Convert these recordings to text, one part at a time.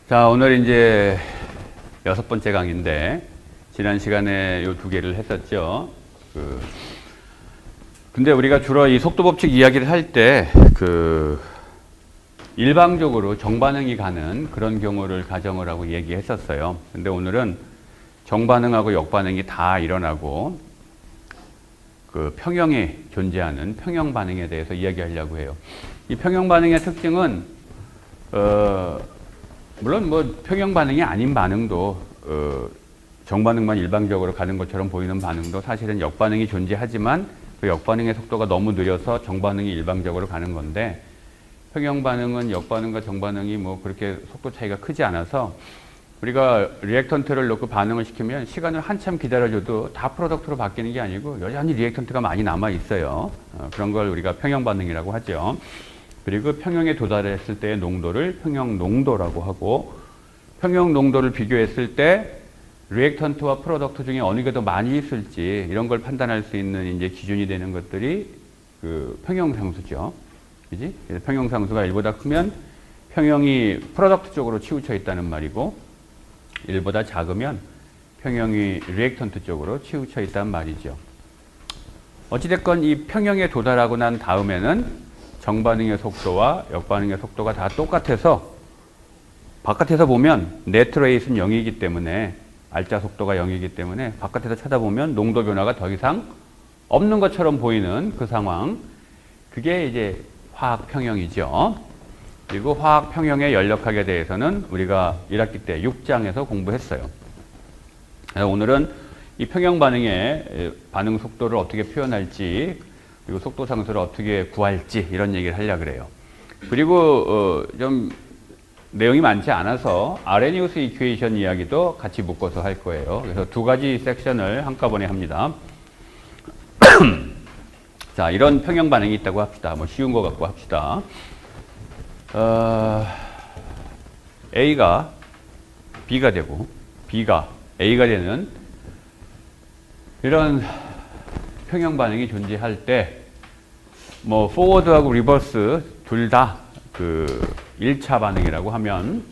자, 오늘 이제 6번째 강의인데, 지난 시간에 요 2개를 했었죠. 근데 우리가 주로 이 속도 법칙 이야기를 할 때, 일방적으로 정반응이 가는 그런 경우를 가정을 하고 얘기했었어요. 근데 오늘은 정반응하고 역반응이 다 일어나고, 평형이 존재하는 평형 반응에 대해서 이야기하려고 해요. 이 평형 반응의 특징은, 물론 평형 반응이 아닌 반응도, 정반응만 일방적으로 가는 것처럼 보이는 반응도 사실은 역반응이 존재하지만 그 역반응의 속도가 너무 느려서 정반응이 일방적으로 가는 건데, 평형 반응은 역반응과 정반응이 그렇게 속도 차이가 크지 않아서 우리가 리액턴트를 넣고 반응을 시키면 시간을 한참 기다려줘도 다 프로덕트로 바뀌는 게 아니고 여전히 리액턴트가 많이 남아 있어요. 그런 걸 우리가 평형 반응이라고 하죠. 그리고 평형에 도달했을 때의 농도를 평형 농도라고 하고, 평형 농도를 비교했을 때 리액턴트와 프로덕트 중에 어느 게 더 많이 있을지 이런 걸 판단할 수 있는 이제 기준이 되는 것들이 평형 상수죠. 그지? 그래서 평형 상수가 1보다 크면 평형이 프로덕트 쪽으로 치우쳐 있다는 말이고, 1보다 작으면 평형이 리액턴트 쪽으로 치우쳐 있다는 말이죠. 어찌됐건 이 평형에 도달하고 난 다음에는 정반응의 속도와 역반응의 속도가 다 똑같아서 바깥에서 보면 네트 레이트는 0이기 때문에, 알짜 속도가 0이기 때문에 바깥에서 쳐다보면 농도 변화가 더 이상 없는 것처럼 보이는 그 상황, 그게 이제 화학 평형이죠. 그리고 화학 평형의 연력학에 대해서는 우리가 1학기 때 6장에서 공부했어요. 오늘은 이 평형 반응의 반응 속도를 어떻게 표현할지, 그리고 속도 상수를 어떻게 구할지 이런 얘기를 하려고 그래요. 그리고 좀 내용이 많지 않아서 아레니우스 이퀘이션 이야기도 같이 묶어서 할 거예요. 그래서 2가지 섹션을 한꺼번에 합니다. 자, 이런 평형 반응이 있다고 합시다. 쉬운 거 갖고 합시다. A가 B가 되고 B가 A가 되는 이런 평형 반응이 존재할 때, 포워드하고 리버스 둘 다 1차 반응이라고 하면,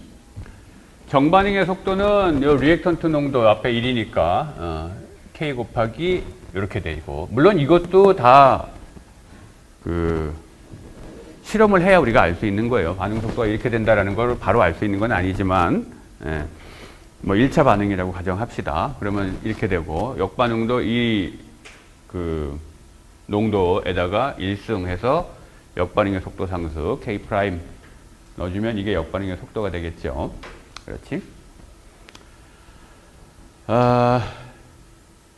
정반응의 속도는 요 리액턴트 농도 앞에 1이니까 K 곱하기 이렇게 되고, 물론 이것도 다 실험을 해야 우리가 알 수 있는 거예요. 반응 속도가 이렇게 된다라는 걸 바로 알 수 있는 건 아니지만, 1차 반응이라고 가정합시다. 그러면 이렇게 되고, 역반응도 이 농도에다가 1승해서 역반응의 속도 상수 K 프라임 넣어주면 이게 역반응의 속도가 되겠죠. 그렇지?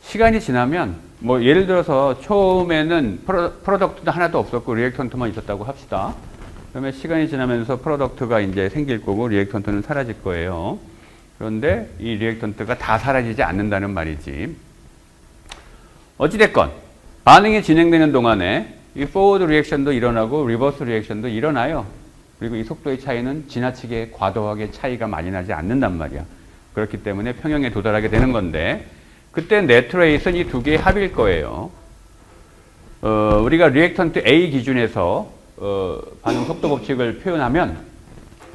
시간이 지나면, 예를 들어서 처음에는 프로덕트도 하나도 없었고 리액턴트만 있었다고 합시다. 그러면 시간이 지나면서 프로덕트가 이제 생길 거고 리액턴트는 사라질 거예요. 그런데 이 리액턴트가 다 사라지지 않는다는 말이지. 어찌됐건 반응이 진행되는 동안에 이 포워드 리액션도 일어나고 리버스 리액션도 일어나요. 그리고 이 속도의 차이는 지나치게 과도하게 차이가 많이 나지 않는단 말이야. 그렇기 때문에 평형에 도달하게 되는 건데, 그때 네트 레이트는 이 2개의 합일 거예요. 우리가 리액턴트 A 기준에서 반응 속도 법칙을 표현하면,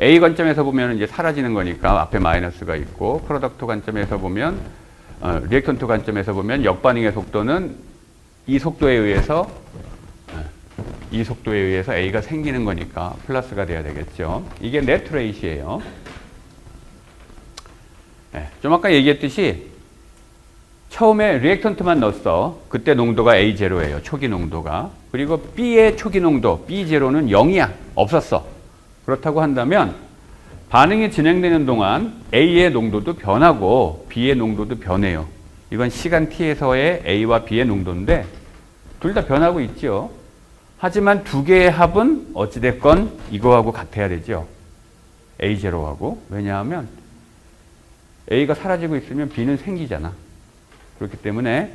A 관점에서 보면 이제 사라지는 거니까 앞에 마이너스가 있고, 프로덕트 관점에서 보면, 리액턴트 관점에서 보면 역반응의 속도는 이 속도에 의해서 A가 생기는 거니까 플러스가 돼야 되겠죠. 이게 네트 레이트예요. 좀 아까 얘기했듯이 처음에 리액턴트만 넣었어. 그때 농도가 A0예요. 초기 농도가. 그리고 B의 초기 농도, B0는 0이야. 없었어. 그렇다고 한다면 반응이 진행되는 동안 A의 농도도 변하고 B의 농도도 변해요. 이건 시간 t에서의 A와 B의 농도인데 둘 다 변하고 있죠. 하지만 2개의 합은 어찌됐건 이거하고 같아야 되죠. A0하고. 왜냐하면 A가 사라지고 있으면 B는 생기잖아. 그렇기 때문에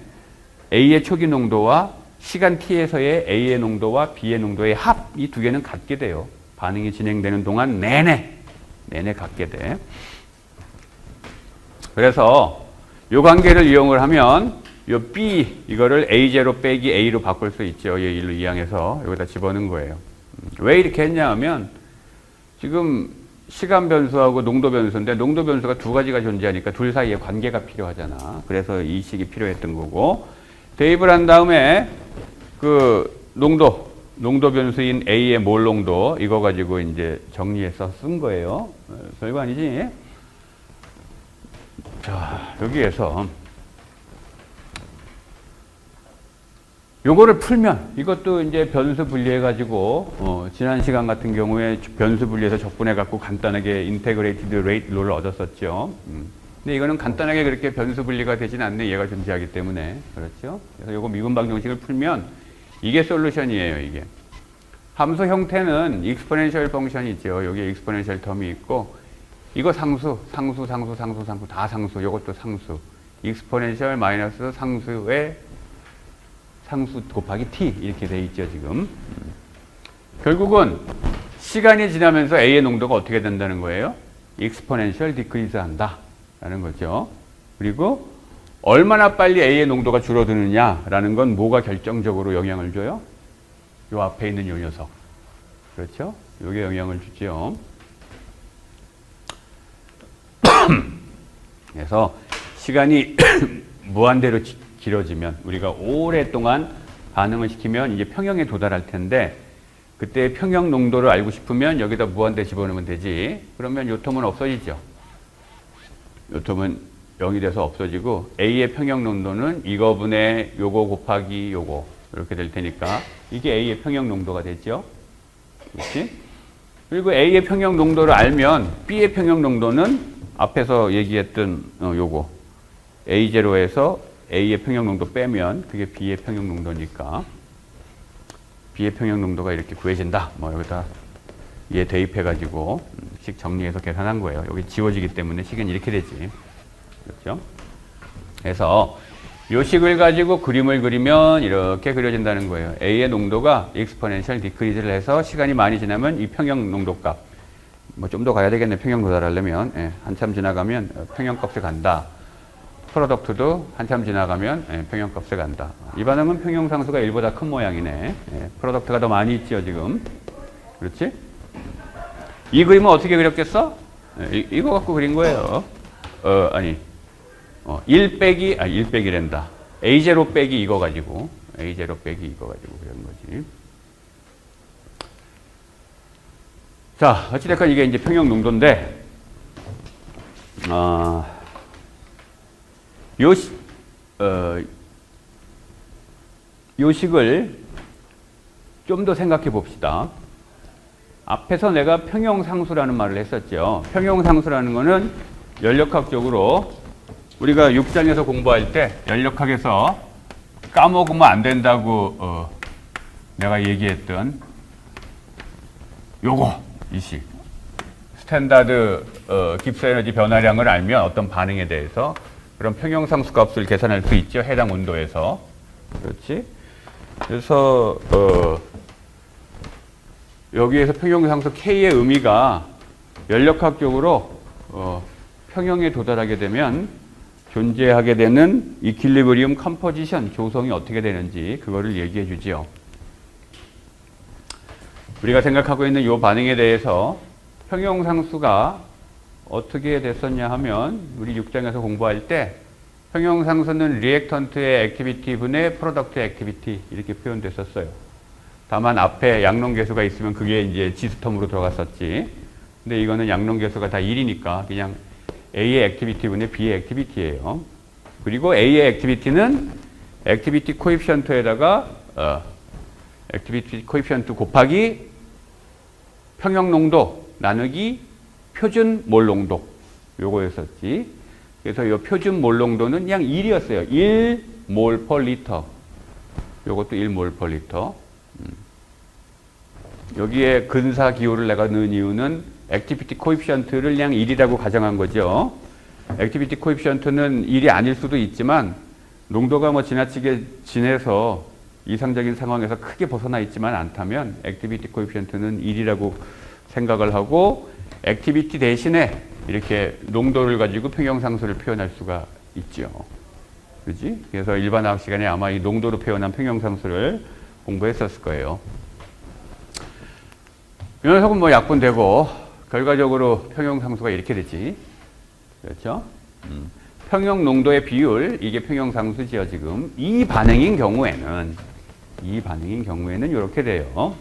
A의 초기 농도와 시간 t에서의 A의 농도와 B의 농도의 합, 이 2개는 같게 돼요. 반응이 진행되는 동안 내내 갖게 돼. 그래서 이 관계를 이용을 하면 요 B 이거를 A0 빼기 A로 바꿀 수 있죠. 얘 1로 이항해서 여기다 집어넣은 거예요. 왜 이렇게 했냐 하면 지금 시간 변수하고 농도 변수인데 농도 변수가 두 가지가 존재하니까 둘 사이에 관계가 필요하잖아. 그래서 이 식이 필요했던 거고 대입을 한 다음에 그 농도 변수인 A의 몰 농도 이거 가지고 이제 정리해서 쓴 거예요. 별거 아니지? 자, 여기에서 요거를 풀면 이것도 이제 변수 분리해 가지고 지난 시간 같은 경우에 변수 분리해서 적분해 갖고 간단하게 인테그레이티드 레이트 룰을 얻었었죠. 근데 이거는 간단하게 그렇게 변수 분리가 되진 않네. 얘가 존재하기 때문에. 그렇죠? 그래서 요거 미분 방정식을 풀면 이게 솔루션이에요, 이게. 함수 형태는 익스포넨셜 펑션이죠. 여기에 익스포넨셜 텀이 있고 이거 상수 다 상수. 요것도 상수. 익스포넨셜 마이너스 상수의 상수 곱하기 t 이렇게 돼 있죠, 지금. 결국은 시간이 지나면서 A의 농도가 어떻게 된다는 거예요? 익스포넨셜 디크리즈 한다 라는 거죠. 그리고 얼마나 빨리 A의 농도가 줄어드느냐라는 건 뭐가 결정적으로 영향을 줘요? 요 앞에 있는 요 녀석. 그렇죠? 요게 영향을 주죠. 그래서 시간이 무한대로 길어지면 우리가 오랫동안 반응을 시키면 이제 평형에 도달할 텐데 그때 평형 농도를 알고 싶으면 여기다 무한대 집어넣으면 되지. 그러면 요 텀은 없어지죠. 요 텀은 0이 돼서 없어지고 A의 평형 농도는 이거분의 요거 곱하기 요거 이렇게 될 테니까 이게 A의 평형 농도가 되죠. 그렇지? 그리고 A의 평형 농도를 알면 B의 평형 농도는 앞에서 얘기했던 요거 A0에서 A의 평형 농도 빼면 그게 B의 평형 농도니까 B의 평형 농도가 이렇게 구해진다. 뭐 여기다 얘 대입해가지고 식 정리해서 계산한 거예요. 여기 지워지기 때문에 식은 이렇게 되지. 그렇죠? 그래서 요 식을 가지고 그림을 그리면 이렇게 그려진다는 거예요. A의 농도가 익스포넨셜 디크리즈를 해서 시간이 많이 지나면 이 평형 농도값 뭐 좀 더 가야 되겠네. 평형 도달하려면 한참 지나가면 평형값에 간다. 프로덕트도 한참 지나가면 평형값에 간다. 이 반응은 평형상수가 1보다 큰 모양이네. 프로덕트가 더 많이 있죠, 지금. 그렇지? 이 그림은 어떻게 그렸겠어? 이거 갖고 그린 거예요. 1 빼기란다. A0 빼기 이거 가지고. A0 빼기 이거 가지고 그런 거지. 자, 어찌됐건 이게 이제 평형 농도인데, 요 식을 좀 더 생각해 봅시다. 앞에서 내가 평형상수라는 말을 했었죠. 평형상수라는 거는 연력학적으로 우리가 6장에서 공부할 때 연력학에서 까먹으면 안 된다고 내가 얘기했던 요거 이 식. 스탠다드 깁스 에너지 변화량을 알면 어떤 반응에 대해서 그런 평형상수 값을 계산할 수 있죠. 해당 온도에서. 그렇지? 그래서 여기에서 평형상수 K의 의미가 연력학적으로 평형에 도달하게 되면 존재하게 되는 이퀄리브리움 컴포지션 조성이 어떻게 되는지 그거를 얘기해 주지요. 우리가 생각하고 있는 이 반응에 대해서 평형상수가 어떻게 됐었냐 하면 우리 6장에서 공부할 때 평형상수는 리액턴트의 액티비티 분의 프로덕트의 액티비티 이렇게 표현됐었어요. 다만 앞에 양론계수가 있으면 그게 이제 지수텀으로 들어갔었지. 근데 이거는 양론계수가 다 1이니까 그냥 A의 액티비티 분의 B의 액티비티예요. 그리고 A의 액티비티는 액티비티 코에피션트에다가 액티비티 코에피션트 곱하기 평형 농도 나누기 표준 몰 농도 요거였었지. 그래서 이 표준 몰 농도는 그냥 1이었어요. 1몰 per 리터. 요것도 1몰 per 리터. 여기에 근사 기호를 내가 넣은 이유는 액티비티 코에피션트를 그냥 1이라고 가정한 거죠. 액티비티 코에피션트는 1이 아닐 수도 있지만 농도가 뭐 지나치게 진해서 이상적인 상황에서 크게 벗어나 있지만 않다면 액티비티 코에피션트는 1이라고 생각을 하고 액티비티 대신에 이렇게 농도를 가지고 평형상수를 표현할 수가 있죠. 그지? 그래서 일반화학 시간에 아마 이 농도로 표현한 평형상수를 공부했었을 거예요. 이 녀석은 뭐 약분되고 결과적으로 평형상수가 이렇게 되지. 그렇죠? 평형 농도의 비율, 이게 평형상수지요, 지금. 이 반응인 경우에는 이렇게 돼요.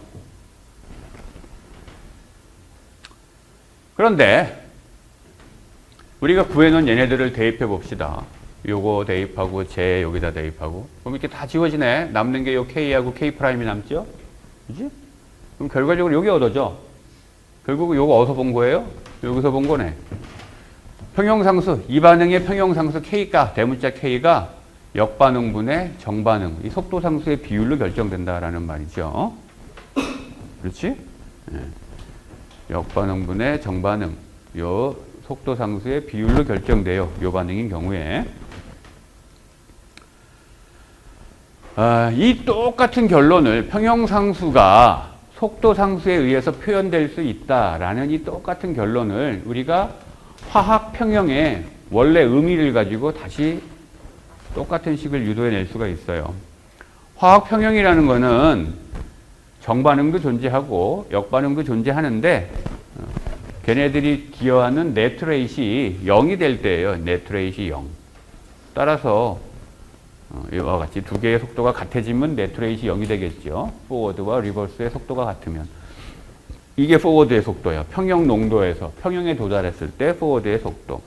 그런데, 우리가 구해놓은 얘네들을 대입해 봅시다. 요거 대입하고, 제 여기다 대입하고. 그럼 이렇게 다 지워지네. 남는 게 요 K하고 K'이 남죠? 그지? 그럼 결과적으로 요게 얻어져. 결국 요거 어디서 본 거예요? 여기서 본 거네. 평형상수, 이 반응의 평형상수 K가, 대문자 K가 역반응분의 정반응, 이 속도상수의 비율로 결정된다라는 말이죠. 그렇지? 네. 역반응분의 정반응, 요 속도상수의 비율로 결정돼요. 요 반응인 경우에. 이 똑같은 결론을 평형상수가 속도상수에 의해서 표현될 수 있다라는 이 똑같은 결론을 우리가 화학 평형의 원래 의미를 가지고 다시 똑같은 식을 유도해낼 수가 있어요. 화학 평형이라는 거는 정반응도 존재하고 역반응도 존재하는데 걔네들이 기여하는 네트레이시 0이 될 때예요. 네트레이시 0. 따라서 이와 같이 두 개의 속도가 같아지면 네트레이시 0이 되겠죠. 포워드와 리버스의 속도가 같으면. 이게 포워드의 속도예요. 평형 농도에서 평형에 도달했을 때 포워드의 속도,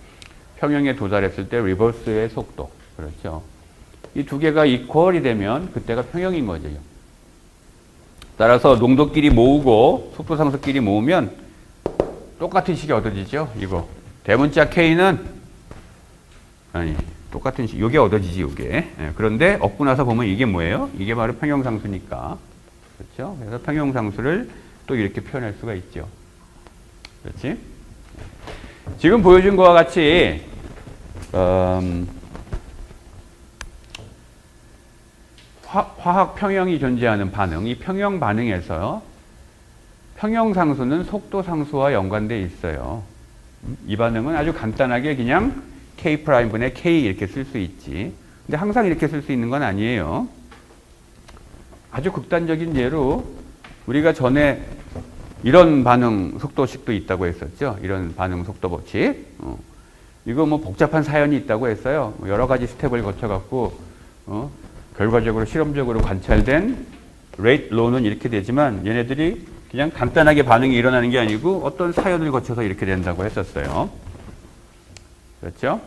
평형에 도달했을 때 리버스의 속도. 그렇죠. 이 두 개가 이퀄이 되면 그때가 평형인 거죠. 따라서 농도끼리 모으고 속도상수끼리 모으면 똑같은 식이 얻어지죠. 이거 대문자 K는 똑같은 식, 요게 얻어지지, 요게. 네, 그런데 얻고 나서 보면 이게 뭐예요? 이게 바로 평형상수니까. 그렇죠? 그래서 평형상수를 또 이렇게 표현할 수가 있죠. 그렇지? 지금 보여준 것과 같이, 화학 평형이 존재하는 반응, 이 평형 반응에서 평형상수는 속도상수와 연관되어 있어요. 이 반응은 아주 간단하게 그냥 K'분의 K 이렇게 쓸 수 있지. 근데 항상 이렇게 쓸 수 있는 건 아니에요. 아주 극단적인 예로 우리가 전에 이런 반응 속도식도 있다고 했었죠. 이런 반응 속도 법칙. 이거 뭐 복잡한 사연이 있다고 했어요. 여러 가지 스텝을 거쳐갖고 결과적으로 실험적으로 관찰된 레이트 로는 이렇게 되지만 얘네들이 그냥 간단하게 반응이 일어나는 게 아니고 어떤 사연을 거쳐서 이렇게 된다고 했었어요. 그렇죠?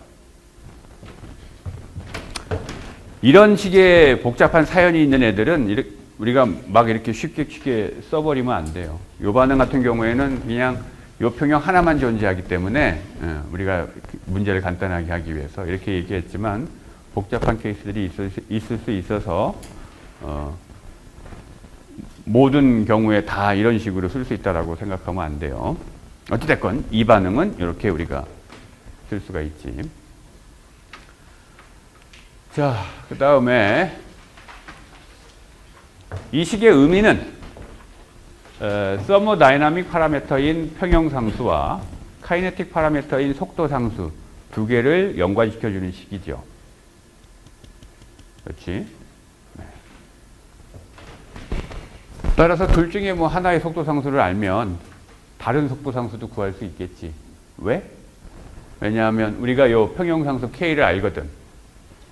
이런 식의 복잡한 사연이 있는 애들은 우리가 막 이렇게 쉽게 써버리면 안 돼요. 요 반응 같은 경우에는 그냥 요 평형 하나만 존재하기 때문에 우리가 문제를 간단하게 하기 위해서 이렇게 얘기했지만 복잡한 케이스들이 있을 수 있어서 모든 경우에 다 이런 식으로 쓸 수 있다라고 생각하면 안 돼요. 어찌됐건 이 반응은 이렇게 우리가 쓸 수가 있지. 자, 그 다음에 이 식의 의미는 서모다이나믹 파라미터인 평형상수와 카이네틱 파라미터인 속도상수 두 개를 연관시켜주는 식이죠. 그렇지? 네. 따라서 둘 중에 뭐 하나의 속도상수를 알면 다른 속도상수도 구할 수 있겠지. 왜? 왜냐하면 우리가 요 평형상수 K를 알거든.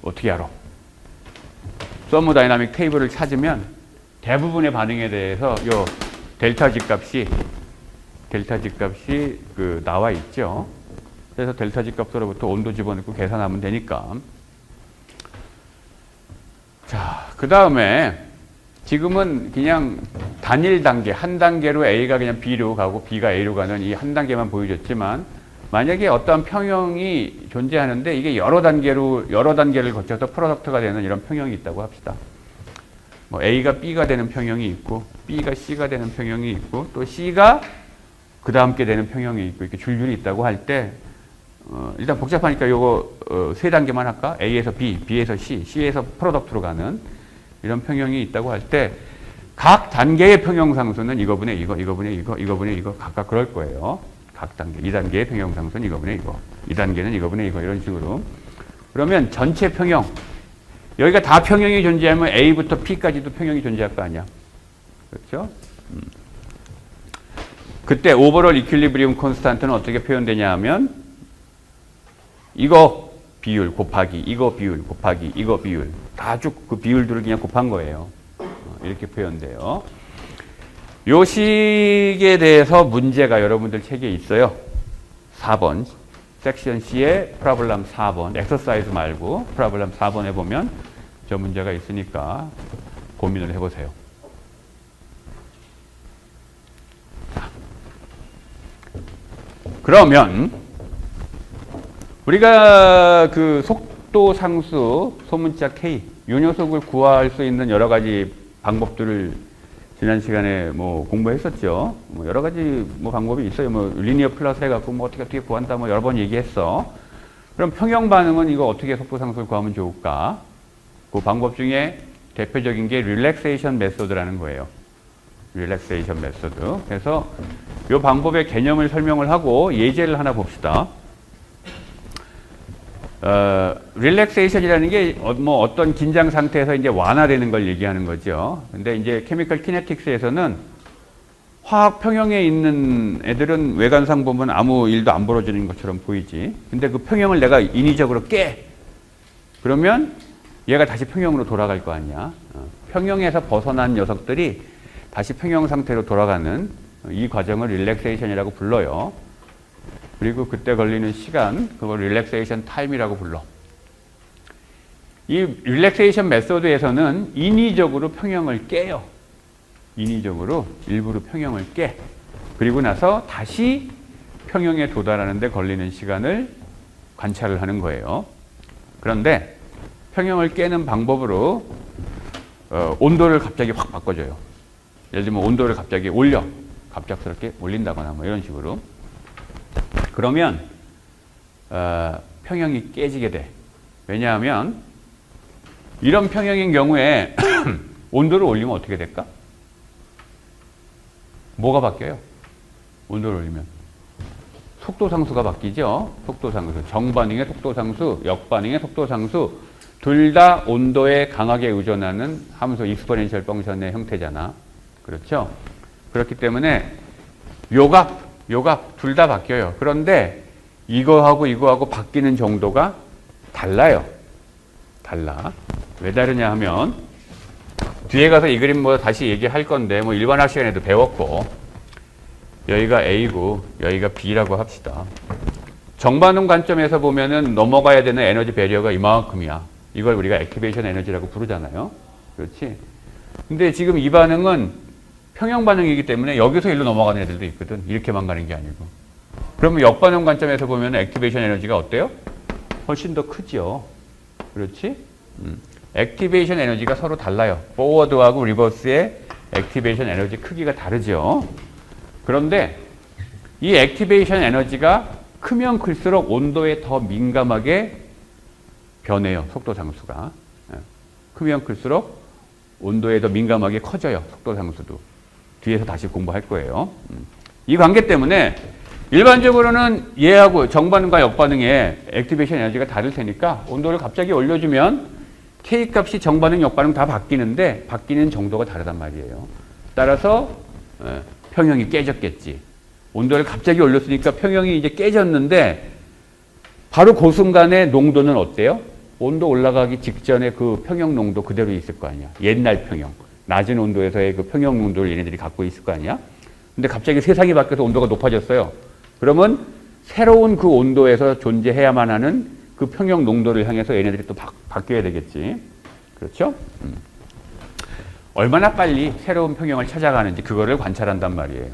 어떻게 알아? 서모다이나믹 테이블을 찾으면 대부분의 반응에 대해서 요 델타 G값이 나와 있죠. 그래서 델타 G값으로부터 온도 집어넣고 계산하면 되니까. 자, 그 다음에 지금은 그냥 단일 단계, 한 단계로 A가 그냥 B로 가고 B가 A로 가는 이 한 단계만 보여줬지만 만약에 어떠한 평형이 존재하는데 이게 여러 단계를 거쳐서 프로덕트가 되는 이런 평형이 있다고 합시다. 뭐 A가 B가 되는 평형이 있고 B가 C가 되는 평형이 있고 또 C가 그 다음 게 되는 평형이 있고 이렇게 줄줄이 있다고 할 때 일단 복잡하니까 요거 세 단계만 할까? A에서 B, B에서 C, C에서 프로덕트로 가는 이런 평형이 있다고 할 때 각 단계의 평형상수는 이거분의 이거, 이거분의 이거, 이거분의 이거 각각 그럴 거예요. 각 단계. 2단계의 평형상수는 이거분의 이거, 2단계는 이거분의 이거 이런 식으로. 그러면 전체 평형 여기가 다 평형이 존재하면 A부터 P까지도 평형이 존재할 거 아니야. 그렇죠? 그때 오버롤 이퀄리브리움 콘스탄트는 어떻게 표현되냐 하면 이거 비율 곱하기 이거 비율 곱하기 이거 비율 다 쭉 그 비율들을 그냥 곱한 거예요. 이렇게 표현돼요. 요 식에 대해서 문제가 여러분들 책에 있어요. 4번 섹션 C의 프로블럼 4번 엑서사이즈 말고 프로블럼 4번에 보면 저 문제가 있으니까 고민을 해보세요. 그러면 우리가 그 속도 상수 소문자 K 요 녀석을 구할 수 있는 여러 가지 방법들을 지난 시간에 뭐 공부했었죠. 뭐 여러 가지 뭐 방법이 있어요. 뭐 리니어 플러스 해갖고 뭐 어떻게 구한다 뭐 여러 번 얘기했어. 그럼 평형 반응은 이거 어떻게 속도 상수를 구하면 좋을까? 그 방법 중에 대표적인 게 릴렉세이션 메소드라는 거예요. 릴렉세이션 메소드. 그래서 이 방법의 개념을 설명을 하고 예제를 하나 봅시다. 릴렉세이션이라는 게 뭐 어떤 긴장 상태에서 이제 완화되는 걸 얘기하는 거죠. 근데 이제 케미컬 키네틱스에서는 화학 평형에 있는 애들은 외관상 보면 아무 일도 안 벌어지는 것처럼 보이지. 근데 그 평형을 내가 인위적으로 깨. 그러면 얘가 다시 평형으로 돌아갈 거 아니야. 평형에서 벗어난 녀석들이 다시 평형 상태로 돌아가는 이 과정을 릴렉세이션이라고 불러요. 그리고 그때 걸리는 시간, 그걸 릴렉세이션 타임이라고 불러. 이 릴렉세이션 메소드에서는 인위적으로 평형을 깨요. 인위적으로 일부러 평형을 깨. 그리고 나서 다시 평형에 도달하는 데 걸리는 시간을 관찰을 하는 거예요. 그런데 평형을 깨는 방법으로 온도를 갑자기 확 바꿔줘요. 예를 들면 온도를 갑자기 올려. 갑작스럽게 올린다거나 뭐 이런 식으로. 그러면 평형이 깨지게 돼. 왜냐하면 이런 평형인 경우에 온도를 올리면 어떻게 될까? 뭐가 바뀌어요? 온도를 올리면 속도상수가 바뀌죠. 속도상수. 정반응의 속도상수, 역반응의 속도상수 둘 다 온도에 강하게 의존하는 함수 익스포넨셜 펑션의 형태잖아. 그렇죠? 그렇기 때문에 요값 둘 다 바뀌어요. 그런데 이거하고 바뀌는 정도가 달라요. 달라. 왜 다르냐 하면 뒤에 가서 이 그림 뭐 다시 얘기할 건데 뭐 일반 학습 시간에도 배웠고 여기가 A고 여기가 B라고 합시다. 정반응 관점에서 보면은 넘어가야 되는 에너지 배리어가 이만큼이야. 이걸 우리가 액티베이션 에너지라고 부르잖아요. 그렇지? 근데 지금 이 반응은 평형 반응이기 때문에 여기서 일로 넘어가는 애들도 있거든. 이렇게만 가는 게 아니고. 그러면 역반응 관점에서 보면 액티베이션 에너지가 어때요? 훨씬 더 크죠. 그렇지? 액티베이션 에너지가 서로 달라요. 포워드하고 리버스의 액티베이션 에너지 크기가 다르죠. 그런데 이 액티베이션 에너지가 크면 클수록 온도에 더 민감하게 변해요. 속도 상수가. 크면 클수록 온도에 더 민감하게 커져요. 속도 상수도. 뒤에서 다시 공부할 거예요. 이 관계 때문에 일반적으로는 얘하고 정반응과 역반응의 액티베이션 에너지가 다를 테니까 온도를 갑자기 올려주면 K 값이 정반응, 역반응 다 바뀌는데 바뀌는 정도가 다르단 말이에요. 따라서 평형이 깨졌겠지. 온도를 갑자기 올렸으니까 평형이 이제 깨졌는데 바로 그 순간에 농도는 어때요? 온도 올라가기 직전에 그 평형 농도 그대로 있을 거 아니야. 옛날 평형. 낮은 온도에서의 그 평형 농도를 얘네들이 갖고 있을 거 아니야. 근데 갑자기 세상이 바뀌어서 온도가 높아졌어요. 그러면 새로운 그 온도에서 존재해야만 하는 그 평형 농도를 향해서 얘네들이 또 바뀌어야 되겠지. 그렇죠? 얼마나 빨리 새로운 평형을 찾아가는지 그거를 관찰한단 말이에요.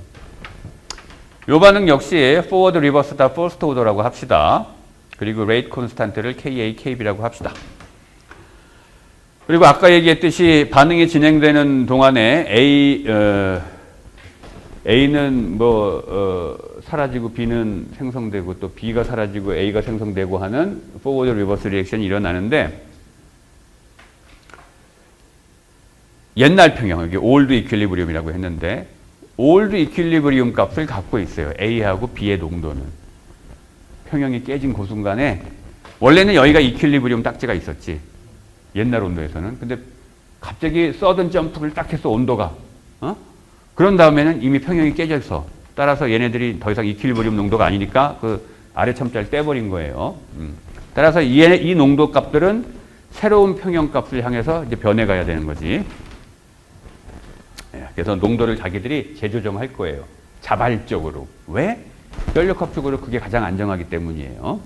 요 반응 역시 포워드 리버스 다 퍼스트 오더라고 합시다. 그리고 레이트 콘스탄트를 KA, KB라고 합시다. 그리고 아까 얘기했듯이 반응이 진행되는 동안에 A는 사라지고 B는 생성되고 또 B가 사라지고 A가 생성되고 하는 포워드 리버스 리액션이 일어나는데 옛날 평형, 여기 올드 이퀄리브리움이라고 했는데 올드 이퀄리브리움 값을 갖고 있어요. A하고 B의 농도는. 평형이 깨진 그 순간에 원래는 여기가 이퀄리브리움 딱지가 있었지. 옛날 온도에서는. 근데 갑자기 서든 점프를 딱 해서 온도가 그런 다음에는 이미 평형이 깨져 있어. 따라서 얘네들이 더 이상 이퀄리브리움 농도가 아니니까 그 아래 첨자를 떼버린 거예요. 따라서 이 농도 값들은 새로운 평형 값을 향해서 이제 변해가야 되는 거지. 그래서 농도를 자기들이 재조정할 거예요. 자발적으로. 왜? 연력학적으로 그게 가장 안정하기 때문이에요.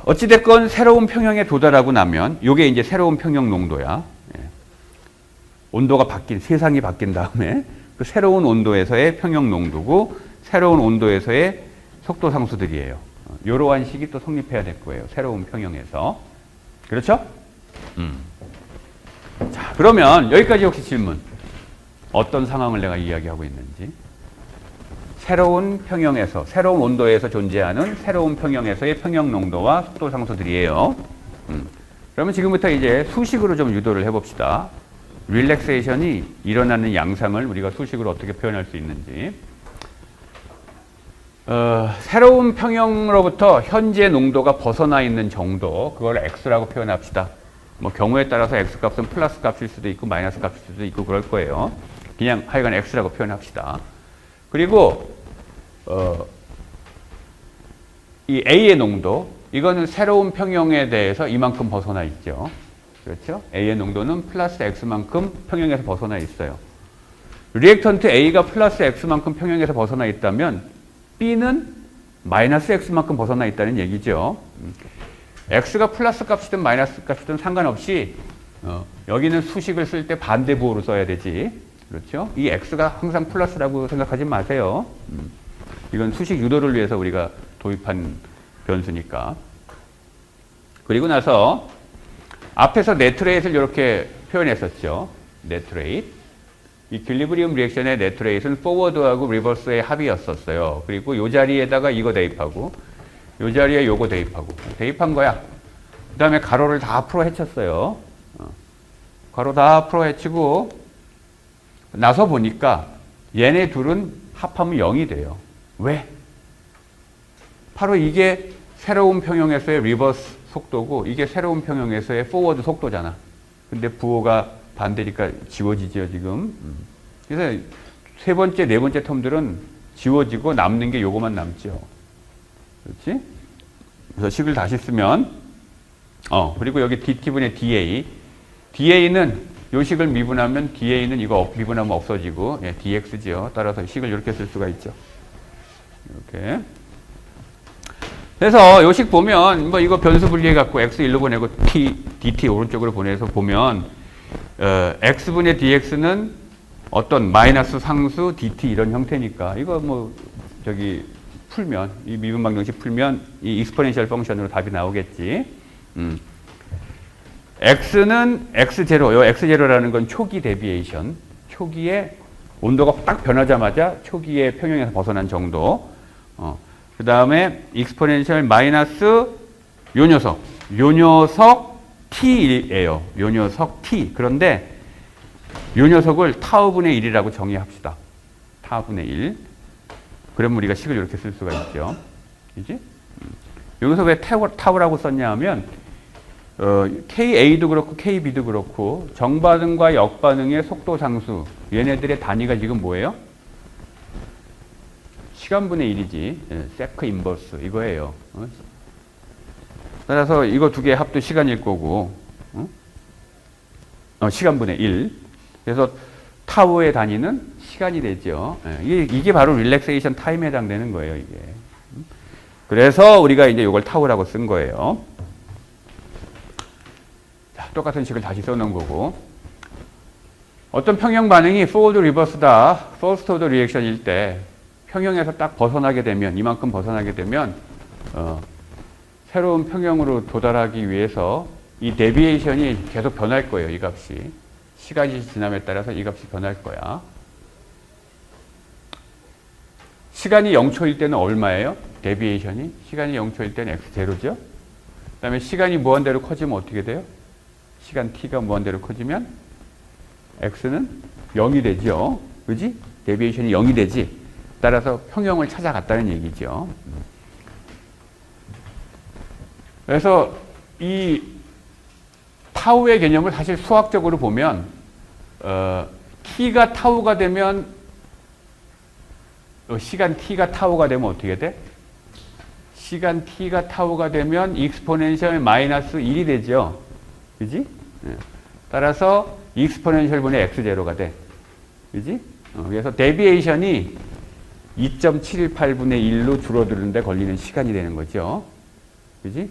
어찌됐건 새로운 평형에 도달하고 나면 이게 이제 새로운 평형 농도야. 온도가 세상이 바뀐 다음에 그 새로운 온도에서의 평형 농도고 새로운 온도에서의 속도 상수들이에요. 이러한 식이 또 성립해야 될 거예요. 새로운 평형에서. 그렇죠? 자, 그러면 여기까지 혹시 질문. 어떤 상황을 내가 이야기하고 있는지. 새로운 평형에서, 새로운 온도에서 존재하는 새로운 평형에서의 평형 농도와 속도 상수들이에요. 그러면 지금부터 이제 수식으로 좀 유도를 해봅시다. 릴렉세이션이 일어나는 양상을 우리가 수식으로 어떻게 표현할 수 있는지. 새로운 평형으로부터 현재 농도가 벗어나 있는 정도, 그걸 X라고 표현합시다. 뭐 경우에 따라서 X 값은 플러스 값일 수도 있고 마이너스 값일 수도 있고 그럴 거예요. 그냥 하여간 X라고 표현합시다. 그리고 이 A의 농도, 이거는 새로운 평형에 대해서 이만큼 벗어나 있죠. 그렇죠? A의 농도는 플러스 X만큼 평형에서 벗어나 있어요. 리액턴트 A가 플러스 X만큼 평형에서 벗어나 있다면 B는 마이너스 X만큼 벗어나 있다는 얘기죠. X가 플러스 값이든 마이너스 값이든 상관없이 여기는 수식을 쓸 때 반대 부호로 써야 되지. 그렇죠? 이 X가 항상 플러스라고 생각하지 마세요. 이건 수식 유도를 위해서 우리가 도입한 변수니까. 그리고 나서 앞에서 네트레이트를 이렇게 표현했었죠. 네트레이트. 이퀄리브리움 리액션의 네트레이트는 포워드하고 리버스의 합이었었어요. 그리고 이 자리에다가 이거 대입하고 이 자리에 요거 대입한 거야. 그 다음에 가로를 다 앞으로 헤쳤어요. 가로 다 앞으로 헤치고 나서 보니까 얘네 둘은 합하면 0이 돼요. 왜? 바로 이게 새로운 평형에서의 리버스 속도고 이게 새로운 평형에서의 포워드 속도잖아. 근데 부호가 반대니까 지워지죠, 지금. 그래서 세 번째, 네 번째 텀들은 지워지고 남는 게 요거만 남죠. 그렇지? 그래서 식을 다시 쓰면, 그리고 여기 dt분의 dA. dA는 요 식을 미분하면 dA는 이거 미분하면 없어지고, dx죠. 따라서 식을 이렇게 쓸 수가 있죠. 이렇게. 그래서 요식 보면, 뭐 이거 변수 분리해갖고 x1로 보내고 dt 오른쪽으로 보내서 보면, x분의 dx는 어떤 마이너스 상수 dt 이런 형태니까, 이거 뭐, 풀면, 이 미분 방정식 풀면 이 익스포넨셜 펑션으로 답이 나오겠지. x는 x0, 요 x0라는 건 초기 데비에이션. 초기에 온도가 딱 변하자마자 초기에 평형에서 벗어난 정도. 그 다음에 익스포넨셜 마이너스 요 녀석 t예요. 요 녀석 t. 그런데 요 녀석을 타우분의 1이라고 정의합시다. 타우분의 1. 그러면 우리가 식을 이렇게 쓸 수가 있죠. 그지? 여기서 왜 타우라고 썼냐 하면 KA도 그렇고 KB도 그렇고 정반응과 역반응의 속도 상수, 얘네들의 단위가 지금 뭐예요? 시간분의 1이지. 세크 인버스 이거예요. 따라서 이거 두 개의 합도 시간일 거고 시간분의 1. 그래서 타우의 단위는 시간이 되죠. 이게 바로 릴렉세이션 타임에 해당되는 거예요, 이게. 그래서 우리가 이제 이걸 타우라고 쓴 거예요. 자, 똑같은 식을 다시 써놓은 거고. 어떤 평형 반응이 forward reverse다, first order 리액션일 때 평형에서 딱 벗어나게 되면, 이만큼 벗어나게 되면 새로운 평형으로 도달하기 위해서 이 데비에이션이 계속 변할 거예요, 이 값이. 시간이 지남에 따라서 이 값이 변할 거야. 시간이 0초일 때는 얼마예요? 데비에이션이? 시간이 0초일 때는 x0죠? 그 다음에 시간이 무한대로 커지면 어떻게 돼요? 시간 t가 무한대로 커지면 x는 0이 되죠. 그지? 데비에이션이 0이 되지. 따라서 평형을 찾아갔다는 얘기죠. 그래서 이 타우의 개념을 사실 수학적으로 보면 t가 타우가 되면 시간 t가 타우가 되면 어떻게 돼? 시간 t가 타우가 되면 익스포넨셜 마이너스 1이 되죠. 그지? 따라서 익스포넨셜 분의 x0가 돼. 그지? 그래서 데비에이션이 2.718분의 1로 줄어드는데 걸리는 시간이 되는 거죠. 그지?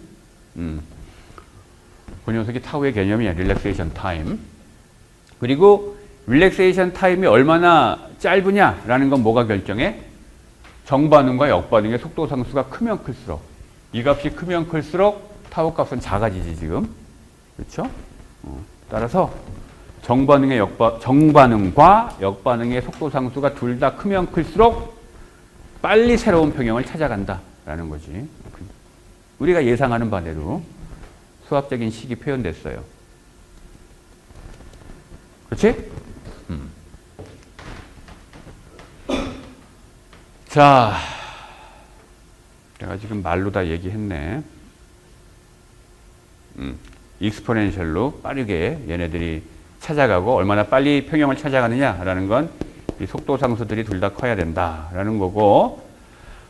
그 녀석이 타우의 개념이야. 릴렉세이션 타임. 그리고 릴렉세이션 타임이 얼마나 짧으냐라는 건 뭐가 결정해? 정반응과 역반응의 속도 상수가 크면 클수록, 이 값이 크면 클수록 타우 값은 작아지지 지금. 그렇죠? 따라서 정반응과 역반응의 속도 상수가 둘 다 크면 클수록 빨리 새로운 평형을 찾아간다라는 거지. 우리가 예상하는 바대로 수학적인 식이 표현됐어요. 그렇지? 자, 내가 지금 말로 다 얘기했네. 익스포넨셜로 빠르게 얘네들이 찾아가고 얼마나 빨리 평형을 찾아가느냐라는 건 이 속도 상수들이 둘 다 커야 된다라는 거고,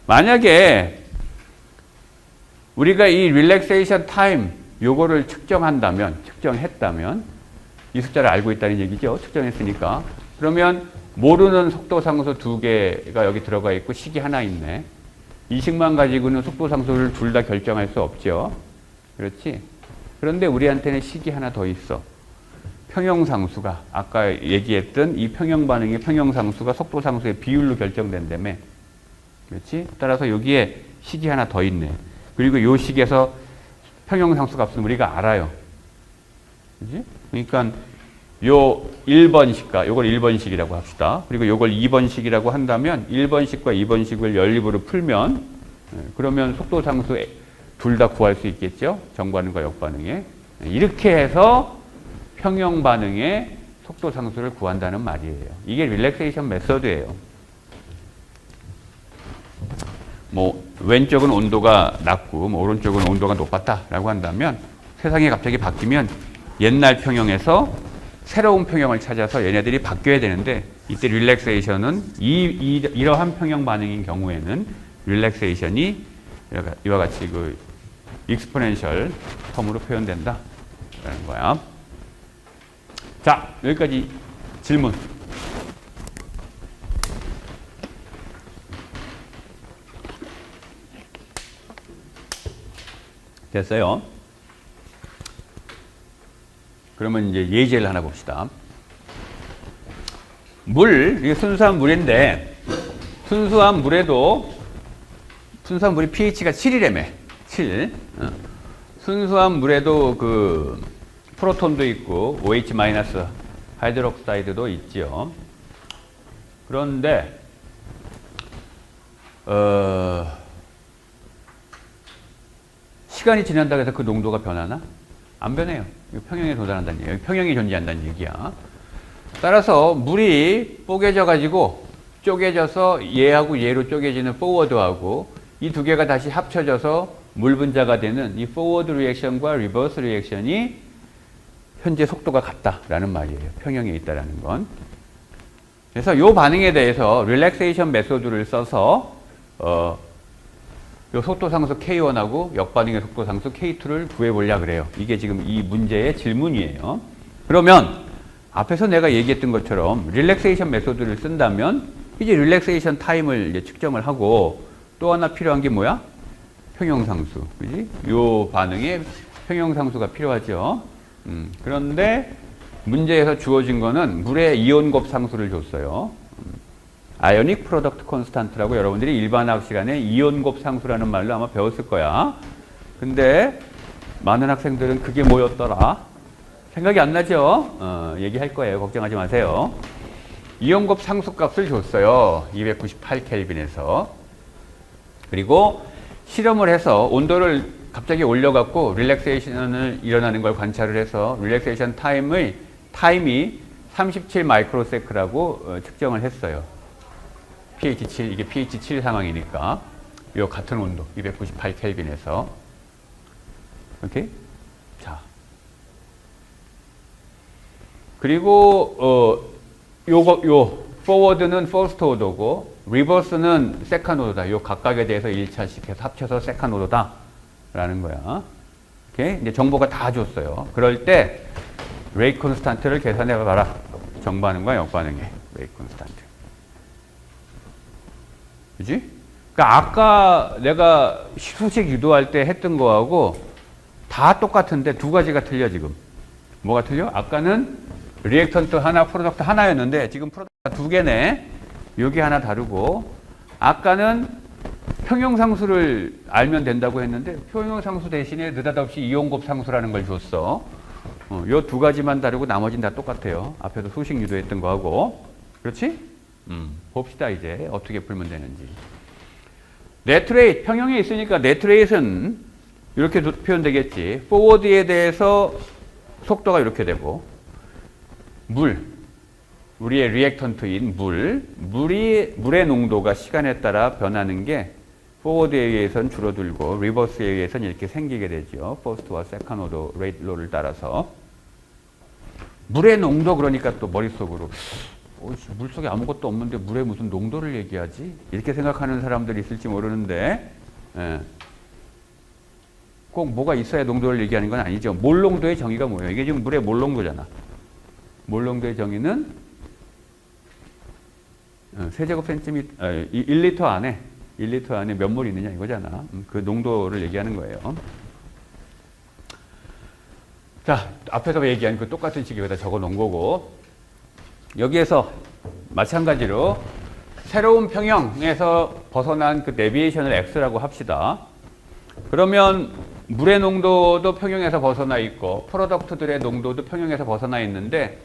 만약에 우리가 이 릴렉세이션 타임 요거를 측정했다면 이 숫자를 알고 있다는 얘기죠. 측정했으니까. 그러면 모르는 속도 상수 두 개가 여기 들어가 있고 식이 하나 있네. 이 식만 가지고는 속도 상수를 둘 다 결정할 수 없죠. 그렇지? 그런데 우리한테는 식이 하나 더 있어. 평형상수가, 아까 얘기했던 이 평형반응의 평형상수가 속도상수의 비율로 결정된다며. 그렇지? 따라서 여기에 식이 하나 더 있네. 그리고 이 식에서 평형상수 값은 우리가 알아요. 그렇지? 그러니까 요 1번식과 요걸 1번식이라고 합시다. 그리고 요걸 2번식이라고 한다면 1번식과 2번식을 연립으로 풀면, 그러면 속도상수 둘 다 구할 수 있겠죠? 정반응과 역반응에. 이렇게 해서 평형 반응의 속도 상수를 구한다는 말이에요. 이게 릴렉세이션 메서드예요. 뭐 왼쪽은 온도가 낮고 뭐 오른쪽은 온도가 높았다라고 한다면 세상이 갑자기 바뀌면 옛날 평형에서 새로운 평형을 찾아서 얘네들이 바뀌어야 되는데, 이때 릴렉세이션은 이러한 평형 반응인 경우에는 릴렉세이션이 이와 같이 그 익스포넨셜 텀으로 표현된다라는 거야. 자, 여기까지 질문. 됐어요? 그러면 이제 예제를 하나 봅시다. 이게 순수한 물인데, 순수한 물이 pH가 7이라며. 7. 순수한 물에도 그 프로톤도 있고 OH- 하이드록사이드도 있죠. 그런데 시간이 지난다고 해서 그 농도가 변하나? 안 변해요. 평형에 도달한다는 얘기예요. 평형이 존재한다는 얘기야. 따라서 물이 뽀개져 가지고 쪼개져서 얘하고 얘로 쪼개지는 포워드하고 이 두 개가 다시 합쳐져서 물 분자가 되는 이 포워드 리액션과 리버스 리액션이 현재 속도가 같다라는 말이에요. 평형에 있다라는 건. 그래서 이 반응에 대해서 릴렉세이션 메소드를 써서 요 속도 상수 K1하고 역반응의 속도 상수 K2를 구해보려 그래요. 이게 지금 이 문제의 질문이에요. 그러면 앞에서 내가 얘기했던 것처럼 릴렉세이션 메소드를 쓴다면 이제 릴렉세이션 타임을 이제 측정을 하고, 또 하나 필요한 게 뭐야? 평형상수. 그지? 요 반응에 평형상수가 필요하죠. 그런데 문제에서 주어진 거는 물의 이온곱 상수를 줬어요. 아이오닉 프로덕트 콘스탄트라고 여러분들이 일반학 시간에 이온곱 상수라는 말로 아마 배웠을 거야. 근데 많은 학생들은 그게 뭐였더라? 생각이 안 나죠? 얘기할 거예요. 걱정하지 마세요. 이온곱 상수값을 줬어요. 298켈빈에서. 그리고 실험을 해서 온도를 갑자기 올려갖고 릴렉세이션을 일어나는 걸 관찰을 해서 릴렉세이션 타임이 37 마이크로세크라고 측정을 했어요. pH 7, 이게 pH 7 상황이니까 요 같은 온도 298켈빈에서. 오케이? 자. 그리고 요 forward는 first order고 reverse는 second order다. 요 각각에 대해서 1차씩 해서 합쳐서 second order다 라는 거야. 오케이? 이제 정보가 다 줬어요. 그럴 때 레이 콘스탄트를 계산해 봐라. 정반응과 역반응의 레이 콘스탄트. 그지? 그러니까 아까 내가 수식 유도할 때 했던 거하고 다 똑같은데 두 가지가 틀려 지금. 뭐가 틀려? 아까는 리액턴트 하나, 프로덕트 하나였는데 지금 프로덕트가 두 개네. 여기 하나 다르고 아까는 평형상수를 알면 된다고 했는데 평형상수 대신에 느닷없이 이온곱 상수라는 걸 줬어. 요 두 가지만 다르고 나머지는 다 똑같아요. 앞에도 수식 유도했던 거하고. 그렇지? 봅시다 이제 어떻게 풀면 되는지. 네트레이트 평형에 있으니까 네트레이트는 이렇게 표현되겠지. 포워드에 대해서 속도가 이렇게 되고 우리의 리액턴트인 물의 농도가 시간에 따라 변하는 게 포워드에 의해서는 줄어들고 리버스에 의해서는 이렇게 생기게 되죠. 퍼스트와 세컨드 오더 레이트 로를 따라서. 물의 농도 그러니까 또 머릿속으로 물속에 아무것도 없는데 물에 무슨 농도를 얘기하지? 이렇게 생각하는 사람들이 있을지 모르는데 꼭 뭐가 있어야 농도를 얘기하는 건 아니죠. 몰 농도의 정의가 뭐예요? 이게 지금 물의 몰 농도잖아. 몰 농도의 정의는 세제곱 센티미터 1리터 안에 1리터 안에 몇 몰 있느냐 이거잖아. 그 농도를 얘기하는 거예요. 자, 앞에서 얘기한 그 똑같은 식에다 적어 놓은 거고 여기에서 마찬가지로 새로운 평형에서 벗어난 그 데비에이션을 x라고 합시다. 그러면 물의 농도도 평형에서 벗어나 있고 프로덕트들의 농도도 평형에서 벗어나 있는데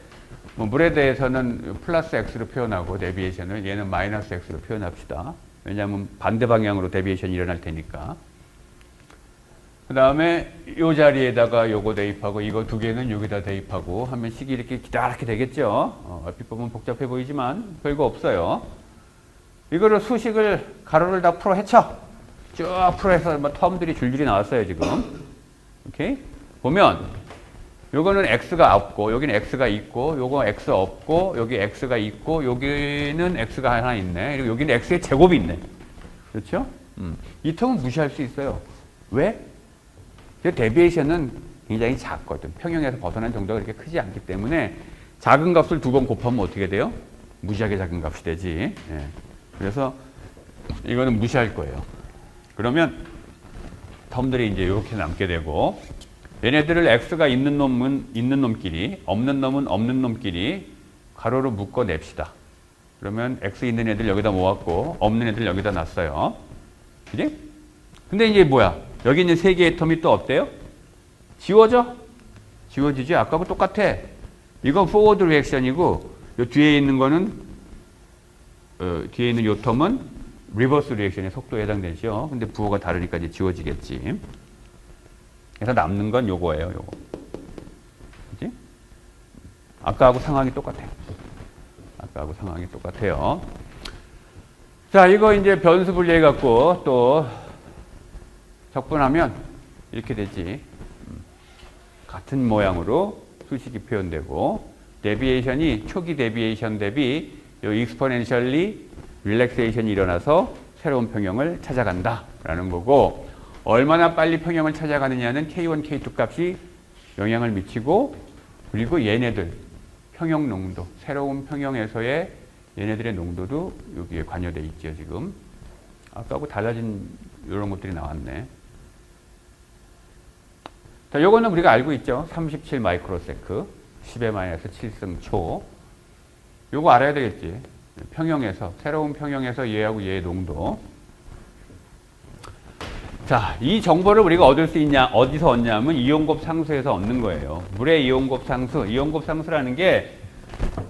뭐 물에 대해서는 플러스 x로 표현하고 데비에이션을 얘는 마이너스 x로 표현합시다. 왜냐하면 반대 방향으로 데비에이션이 일어날 테니까. 그 다음에 이 자리에다가 요거 대입하고 이거 두 개는 여기다 대입하고 하면 식이 이렇게 기다랗게 되겠죠. 얼핏 보면 복잡해 보이지만 별거 없어요. 이거를 수식을 가로를 다 풀어 헤쳐. 쭉 풀어서 뭐 텀들이 줄줄이 나왔어요 지금. 오케이? 보면 요거는 x가 없고 여기는 x가 있고 요거 x 없고 여기 x가 있고 여기는 x가 하나 있네. 그리고 여기는 x의 제곱이 있네. 그렇죠? 이 텀은 무시할 수 있어요. 왜? 데비에이션은 굉장히 작거든. 평형에서 벗어난 정도가 그렇게 크지 않기 때문에 작은 값을 두 번 곱하면 어떻게 돼요? 무지하게 작은 값이 되지. 예. 그래서 이거는 무시할 거예요. 그러면 텀들이 이제 이렇게 남게 되고 얘네들을 x가 있는 놈은 있는 놈끼리 없는 놈은 없는 놈끼리 가로로 묶어 냅시다. 그러면 x 있는 애들 여기다 모았고 없는 애들 여기다 놨어요. 그지? 근데 이제 뭐야? 여기 있는 세 개의 텀이 또 어때요? 지워져? 지워지지? 아까하고 똑같아. 이건 포워드 리액션이고 요 뒤에 있는 거는 뒤에 있는 요 텀은 리버스 리액션의 속도에 해당되죠. 근데 부호가 다르니까 이제 지워지겠지. 그래서 남는 건 요거예요, 요거. 그치? 아까하고 상황이 똑같아. 아까하고 상황이 똑같아요. 자, 이거 이제 변수 분리해갖고 또 적분하면 이렇게 되지. 같은 모양으로 수식이 표현되고 데비에이션이 초기 데비에이션 대비 요 익스포넨셜리 릴렉세이션이 일어나서 새로운 평형을 찾아간다 라는 거고 얼마나 빨리 평형을 찾아가느냐는 K1, K2 값이 영향을 미치고 그리고 얘네들 평형 농도 새로운 평형에서의 얘네들의 농도도 여기에 관여되어 있죠 지금. 아까하고 달라진 이런 것들이 나왔네. 자, 요거는 우리가 알고 있죠. 37 마이크로세크, 10의 마이너스 7승 초. 요거 알아야 되겠지. 평형에서, 새로운 평형에서 얘하고 얘의 농도. 자, 이 정보를 우리가 얻을 수 있냐, 어디서 얻냐면 이온곱 상수에서 얻는 거예요. 물의 이온곱 상수. 이온곱 상수라는 게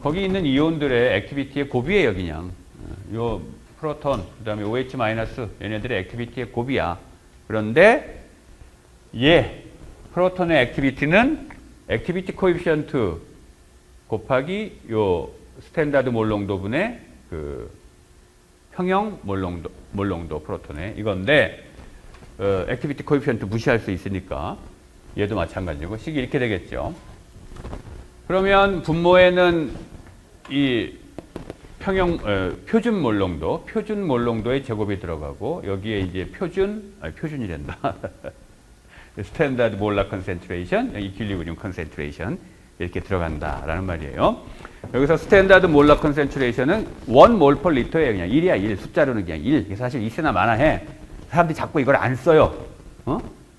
거기 있는 이온들의 액티비티의 곱이에요, 그냥. 요 프로톤, 그 다음에 OH 마이너스, 얘네들의 액티비티의 곱이야. 그런데 얘, 프로톤의 액티비티는 액티비티 코에피션트 곱하기 요 스탠다드 몰 농도분의 그 평형 몰 농도 프로톤의 이건데 액티비티 코에피션트 무시할 수 있으니까 얘도 마찬가지고 식이 이렇게 되겠죠. 그러면 분모에는 이 표준 몰농도의 제곱이 들어가고 여기에 이제 표준이란다. 스탠다드 몰라 컨센트레이션, 이퀄리브리움 컨센트레이션 이렇게 들어간다라는 말이에요. 여기서 스탠다드 몰라 컨센트레이션은 1몰 per 리터예요. 그냥 1이야 1. 숫자로는 그냥 1. 사실 있으나 마나 해. 사람들이 자꾸 이걸 안 써요.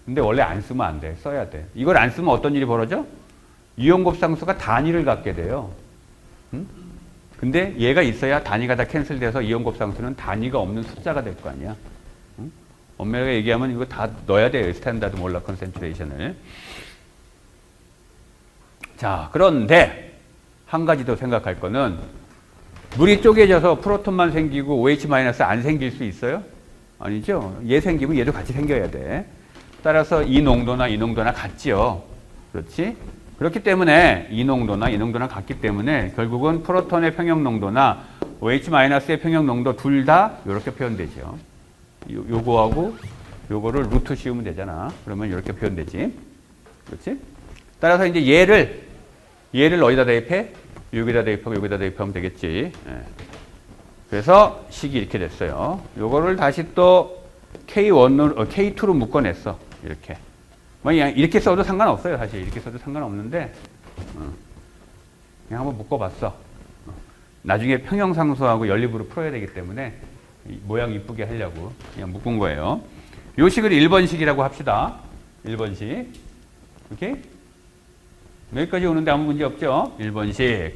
근데 원래 안 쓰면 안 돼. 써야 돼. 이걸 안 쓰면 어떤 일이 벌어져? 이온 곱상수가 단위를 갖게 돼요. 근데 얘가 있어야 단위가 다 캔슬돼서 이온 곱상수는 단위가 없는 숫자가 될 거 아니야. 엄밀하게 얘기하면 이거 다 넣어야 돼요. 스탠다드 몰라 컨센트레이션을. 자, 그런데 한 가지 더 생각할 거는 물이 쪼개져서 프로톤만 생기고 OH- 안 생길 수 있어요? 아니죠. 얘 생기면 얘도 같이 생겨야 돼. 따라서 이 농도나 같지요. 그렇지? 그렇기 때문에 이 농도나 같기 때문에 결국은 프로톤의 평형 농도나 OH-의 평형 농도 둘 다 이렇게 표현되죠. 요거하고 요거를 루트 씌우면 되잖아. 그러면 이렇게 표현되지. 그렇지? 따라서 이제 얘를 어디다 대입해? 여기다 대입하고 여기다 대입하면 되겠지. 예. 그래서 식이 이렇게 됐어요. 요거를 다시 또 K2로 묶어냈어. 이렇게. 그냥 이렇게 써도 상관없어요. 사실 이렇게 써도 상관없는데 그냥 한번 묶어봤어. 나중에 평형상수하고 연립으로 풀어야 되기 때문에 모양 이쁘게 하려고 그냥 묶은 거예요. 요 식을 1번식이라고 합시다. 1번식. 오케이? 여기까지 오는데 아무 문제 없죠? 1번식.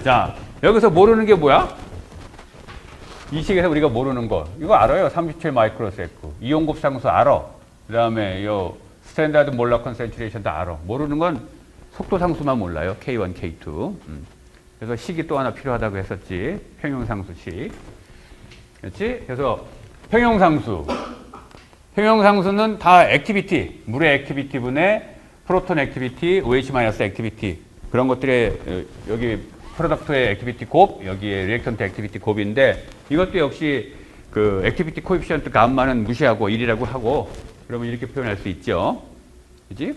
자, 여기서 모르는 게 뭐야? 이 식에서 우리가 모르는 거. 이거 알아요. 37 마이크로세크. 이온 곱상수 알아. 그 다음에 요 스탠다드 몰라 컨센트레이션도 알아. 모르는 건 속도 상수만 몰라요. K1, K2. 그래서 식이 또 하나 필요하다고 했었지. 평형상수식. 그렇지? 그래서 평형상수는 다 액티비티, 물의 액티비티 분의 프로톤 액티비티, OH- 액티비티 그런 것들의 여기 프로덕트의 액티비티 곱, 여기에 리액턴트 액티비티 곱인데 이것도 역시 그 액티비티 코에피션트 감마는 무시하고 1이라고 하고 그러면 이렇게 표현할 수 있죠. 그지?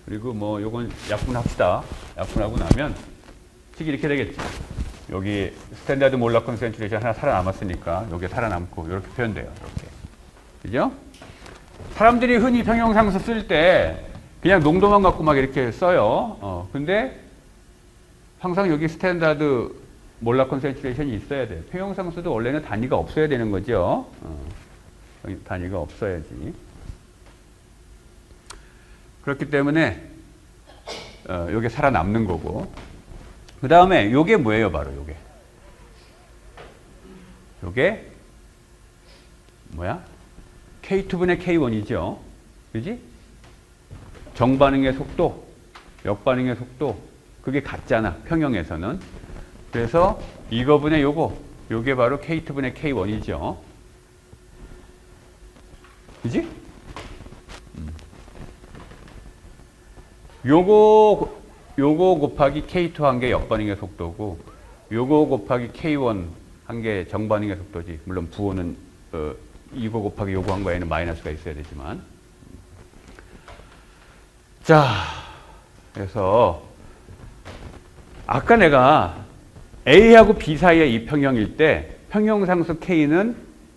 그리고 뭐 요건 약분합시다. 약분하고 나면 식이 이렇게 되겠지. 여기 스탠다드 몰라 컨센트레이션 하나 살아남았으니까 여기 살아남고 이렇게 표현돼요. 이렇게. 그죠? 사람들이 흔히 평형상수 쓸 때 그냥 농도만 갖고 막 이렇게 써요. 근데 항상 여기 스탠다드 몰라 컨센트레이션이 있어야 돼. 평형상수도 원래는 단위가 없어야 되는 거죠. 단위가 없어야지. 그렇기 때문에 요게 살아남는 거고. 그 다음에 요게 뭐예요? 바로 요게 뭐야? K2분의 K1이죠. 그지? 정반응의 속도, 역반응의 속도 그게 같잖아. 평형에서는. 그래서 이거분의 요게 바로 K2분의 K1이죠. 그지? 요거 곱하기 K2 한 게 역반응의 속도고 요거 곱하기 K1 한 게 정반응의 속도지. 물론 부호는 이거 곱하기 요거 한 거에는 마이너스가 있어야 되지만. 자, 그래서 아까 내가 A하고 B 사이의 이평형일 때 평형상수 K는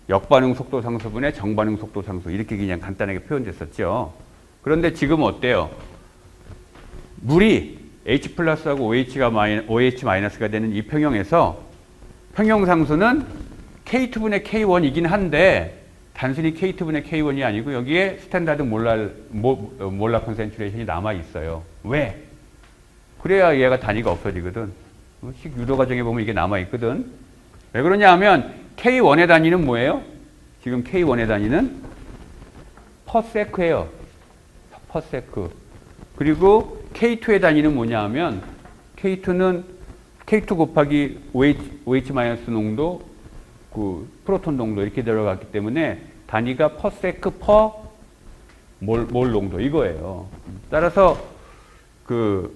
역반응 속도 상수분의 정반응 속도 상수 이렇게 그냥 간단하게 표현됐었죠. 그런데 지금은 어때요? 물이 H 플러스하고 OH-가 되는 이 평형에서 평형상수는 K2분의 K1이긴 한데 단순히 K2분의 K1이 아니고 여기에 스탠다드 몰라 컨센트레이션이 남아 있어요. 왜? 그래야 얘가 단위가 없어지거든. 식 유도 과정에 보면 이게 남아 있거든. 왜 그러냐 하면 K1의 단위는 뭐예요? 지금 K1의 단위는 퍼세크예요. 퍼세크. 그리고 K2의 단위는 뭐냐 하면 K2는 K2 곱하기 OH- 농도 그 프로톤 농도 이렇게 들어갔기 때문에 단위가 퍼세크 퍼 몰 농도 이거예요. 따라서 그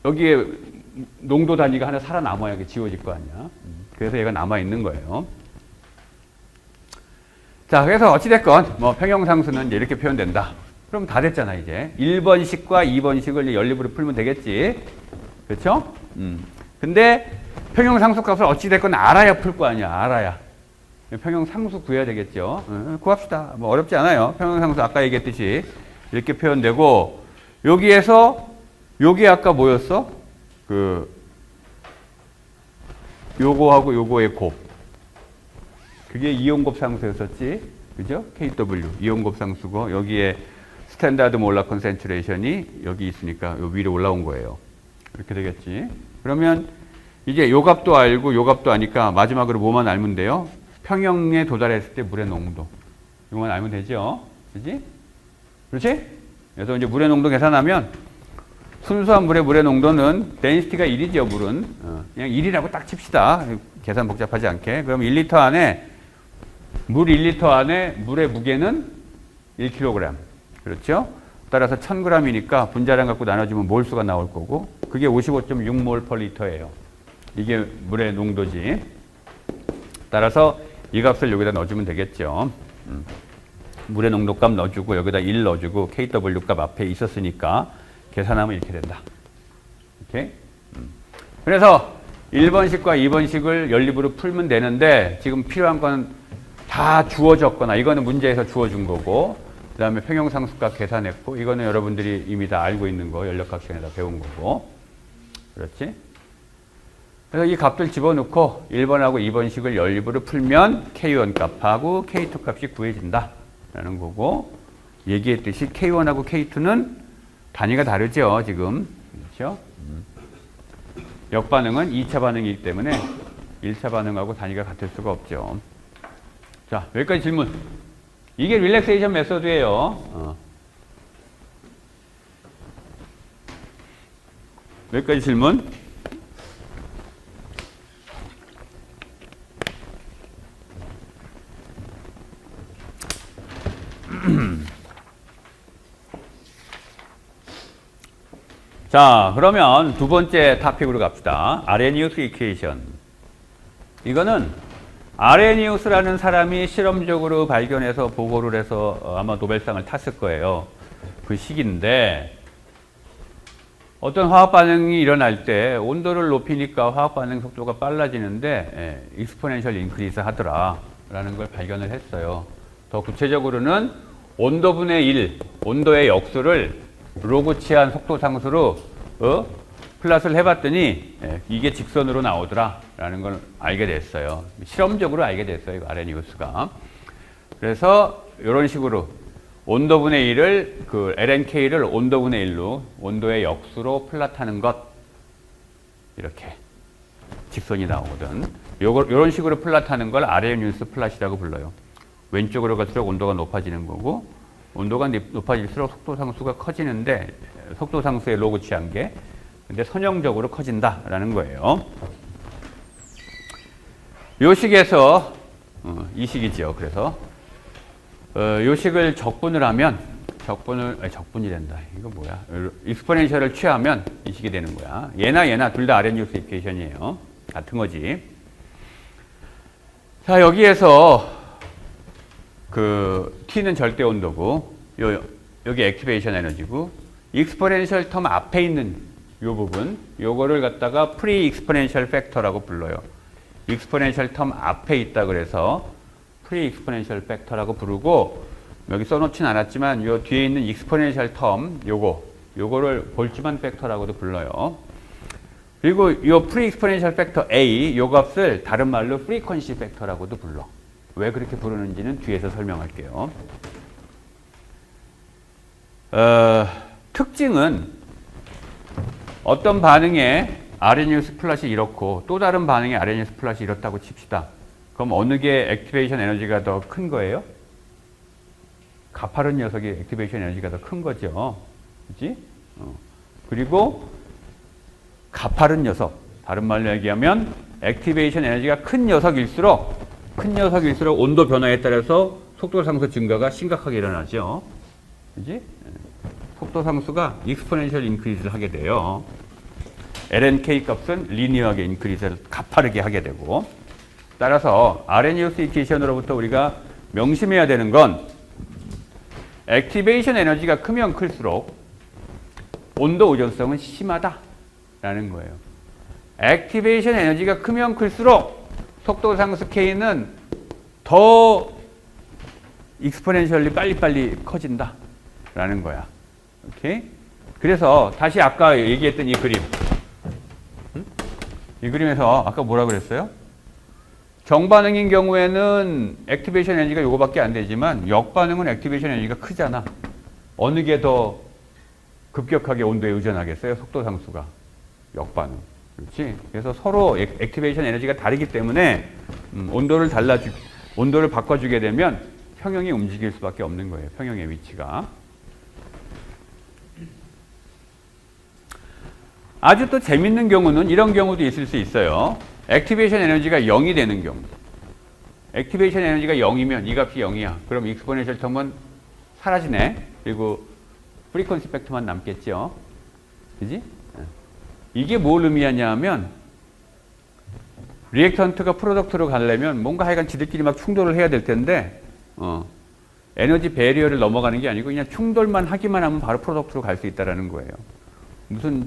여기에 농도 단위가 하나 살아남아야 지워질 거 아니야. 그래서 얘가 남아 있는 거예요. 자, 그래서 어찌됐건 뭐 평형상수는 이제 이렇게 표현된다. 그럼 다 됐잖아 이제. 1번식과 2번식을 연립으로 풀면 되겠지. 그렇죠? 근데 평형상수값을 어찌됐건 알아야 풀 거 아니야. 알아야. 평형상수 구해야 되겠죠. 구합시다. 뭐 어렵지 않아요. 평형상수 아까 얘기했듯이 이렇게 표현되고 여기에서 요게 아까 뭐였어? 요거하고 요거의 곱. 그게 이온곱 상수였었지. 그죠? KW. 이온곱 상수고 여기에 스탠다드 몰라 컨센트레이션이 여기 있으니까 요 위로 올라온 거예요. 이렇게 되겠지. 그러면 이제 요 값도 알고 요 값도 아니까 마지막으로 뭐만 알면 돼요? 평형에 도달했을 때 물의 농도. 이거만 알면 되죠. 그렇지? 그렇지? 그래서 이제 물의 농도 계산하면 순수한 물의 농도는 density 1이죠, 물은. 그냥 1이라고 딱 칩시다. 계산 복잡하지 않게. 그럼 1리터 안에 물 1리터 안에 물의 무게는 1kg. 그렇죠? 따라서 1000g이니까 분자량 갖고 나눠주면 몰수가 나올 거고 그게 55.6몰 per 리터예요. 이게 물의 농도지. 따라서 이 값을 여기다 넣어주면 되겠죠. 물의 농도값 넣어주고 여기다 1 넣어주고 KW 값 앞에 있었으니까 계산하면 이렇게 된다. 오케이? 그래서 1번식과 2번식을 연립으로 풀면 되는데 지금 필요한 건 다 주어졌거나 이거는 문제에서 주어준 거고 그 다음에 평형상수값 계산했고 이거는 여러분들이 이미 다 알고 있는 거 연력학 시간에 다 배운 거고 그렇지? 그래서 이 값들 집어넣고 1번하고 2번식을 연립으로 풀면 K1 값하고 K2 값이 구해진다 라는 거고 얘기했듯이 K1하고 K2는 단위가 다르죠 지금 그렇죠? 역반응은 2차 반응이기 때문에 1차 반응하고 단위가 같을 수가 없죠. 자, 여기까지 질문. 이게 릴렉세이션 메소드예요. 여기까지 질문. 자, 그러면 두 번째 토픽으로 갑시다. 아레니우스 이퀘이션. 이거는 아레니우스라는 사람이 실험적으로 발견해서 보고를 해서 아마 노벨상을 탔을 거예요. 그 시기인데 어떤 화학 반응이 일어날 때 온도를 높이니까 화학 반응 속도가 빨라지는데 익스포넨셜 인크리스 하더라 라는 걸 발견을 했어요. 더 구체적으로는 온도분의 1, 온도의 역수를 로그 치한 속도 상수로 플랫을 해봤더니 이게 직선으로 나오더라 라는 걸 알게 됐어요. 실험적으로 알게 됐어요. 이거 아레니우스가. 그래서 이런 식으로 온도분의 1을 그 LNK를 온도분의 1로 온도의 역수로 플랫하는 것 이렇게 직선이 나오거든. 이런 식으로 플랫하는 걸 아레니우스 플랫이라고 불러요. 왼쪽으로 갈수록 온도가 높아지는 거고 온도가 높아질수록 속도 상수가 커지는데 속도 상수의 로그 취한 게 근데 선형적으로 커진다라는 거예요. 요 식에서 이 식이죠. 그래서 요 식을 적분을 하면 적분이 된다. 이거 뭐야? 익스포넨셜을 취하면 이 식이 되는 거야. 얘나 둘 다 아레니우스 이퀘이션이에요. 같은 거지. 자, 여기에서 그 T는 절대 온도고 여기 액티베이션 에너지고 익스포넨셜 텀 앞에 있는 요 부분, 요거를 갖다가 프리 익스포넨셜 팩터라고 불러요. 익스포넨셜 텀 앞에 있다 그래서 프리 익스포넨셜 팩터라고 부르고 여기 써놓진 않았지만 요 뒤에 있는 익스포넨셜 텀 요거를 볼츠만 팩터라고도 불러요. 그리고 요 프리 익스포넨셜 팩터 A 요 값을 다른 말로 프리퀀시 팩터라고도 불러. 왜 그렇게 부르는지는 뒤에서 설명할게요. 특징은 어떤 반응에 아레니우스 플랫이 이렇고 또 다른 반응에 아레니우스 플랫이 이렇다고 칩시다. 그럼 어느 게 액티베이션 에너지가 더 큰 거예요? 가파른 녀석이 액티베이션 에너지가 더 큰 거죠. 그치? 그리고 가파른 녀석, 다른 말로 얘기하면 액티베이션 에너지가 큰 녀석일수록 온도 변화에 따라서 속도 상수 증가가 심각하게 일어나죠. 그치? 속도 상수가 익스포넨셜 인크리스를 하게 돼요. LNK 값은 리니어하게 인크리스를 가파르게 하게 되고 따라서 아레니우스 이퀘이션으로부터 우리가 명심해야 되는 건 액티베이션 에너지가 크면 클수록 온도 의존성은 심하다 라는 거예요. 액티베이션 에너지가 크면 클수록 속도 상수 K는 더 익스포넨셜리 빨리빨리 커진다 라는 거야. 오케이? 그래서 다시 아까 얘기했던 이 그림. 이 그림에서 아까 뭐라 그랬어요? 정반응인 경우에는 액티베이션 에너지가 요거밖에 안 되지만 역반응은 액티베이션 에너지가 크잖아. 어느 게 더 급격하게 온도에 의존하겠어요? 속도 상수가. 역반응. 그렇지? 그래서 서로 액티베이션 에너지가 다르기 때문에 온도를 바꿔주게 되면 평형이 움직일 수밖에 없는 거예요. 평형의 위치가. 아주 또 재밌는 경우는 이런 경우도 있을 수 있어요. 액티베이션 에너지가 0이 되는 경우. 액티베이션 에너지가 0이면 이 값이 0이야. 그럼 익스포넨셜 텀은 사라지네. 그리고 프리퀀시 팩터만 남겠죠. 그지? 이게 뭘 의미하냐 하면 리액턴트가 프로덕트로 가려면 뭔가 하여간 지들끼리 막 충돌을 해야 될 텐데 에너지 배리어를 넘어가는 게 아니고 그냥 충돌만 하기만 하면 바로 프로덕트로 갈 수 있다는 거예요. 무슨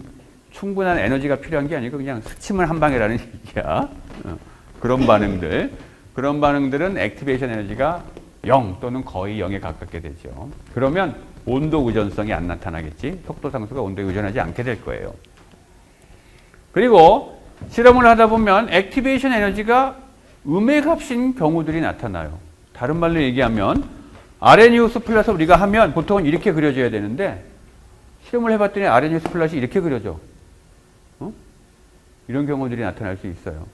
충분한 에너지가 필요한 게 아니고 그냥 스치면 한 방이라는 얘기야. 그런 반응들은 액티베이션 에너지가 0 또는 거의 0에 가깝게 되죠. 그러면 온도 의존성이 안 나타나겠지. 속도 상수가 온도에 의존하지 않게 될 거예요. 그리고 실험을 하다 보면 액티베이션 에너지가 음의 값인 경우들이 나타나요. 다른 말로 얘기하면 아레니우스 플러스 우리가 하면 보통은 이렇게 그려져야 되는데 실험을 해봤더니 아레니우스 플러스 이렇게 그려져. 이런 경우들이 나타날 수 있어요.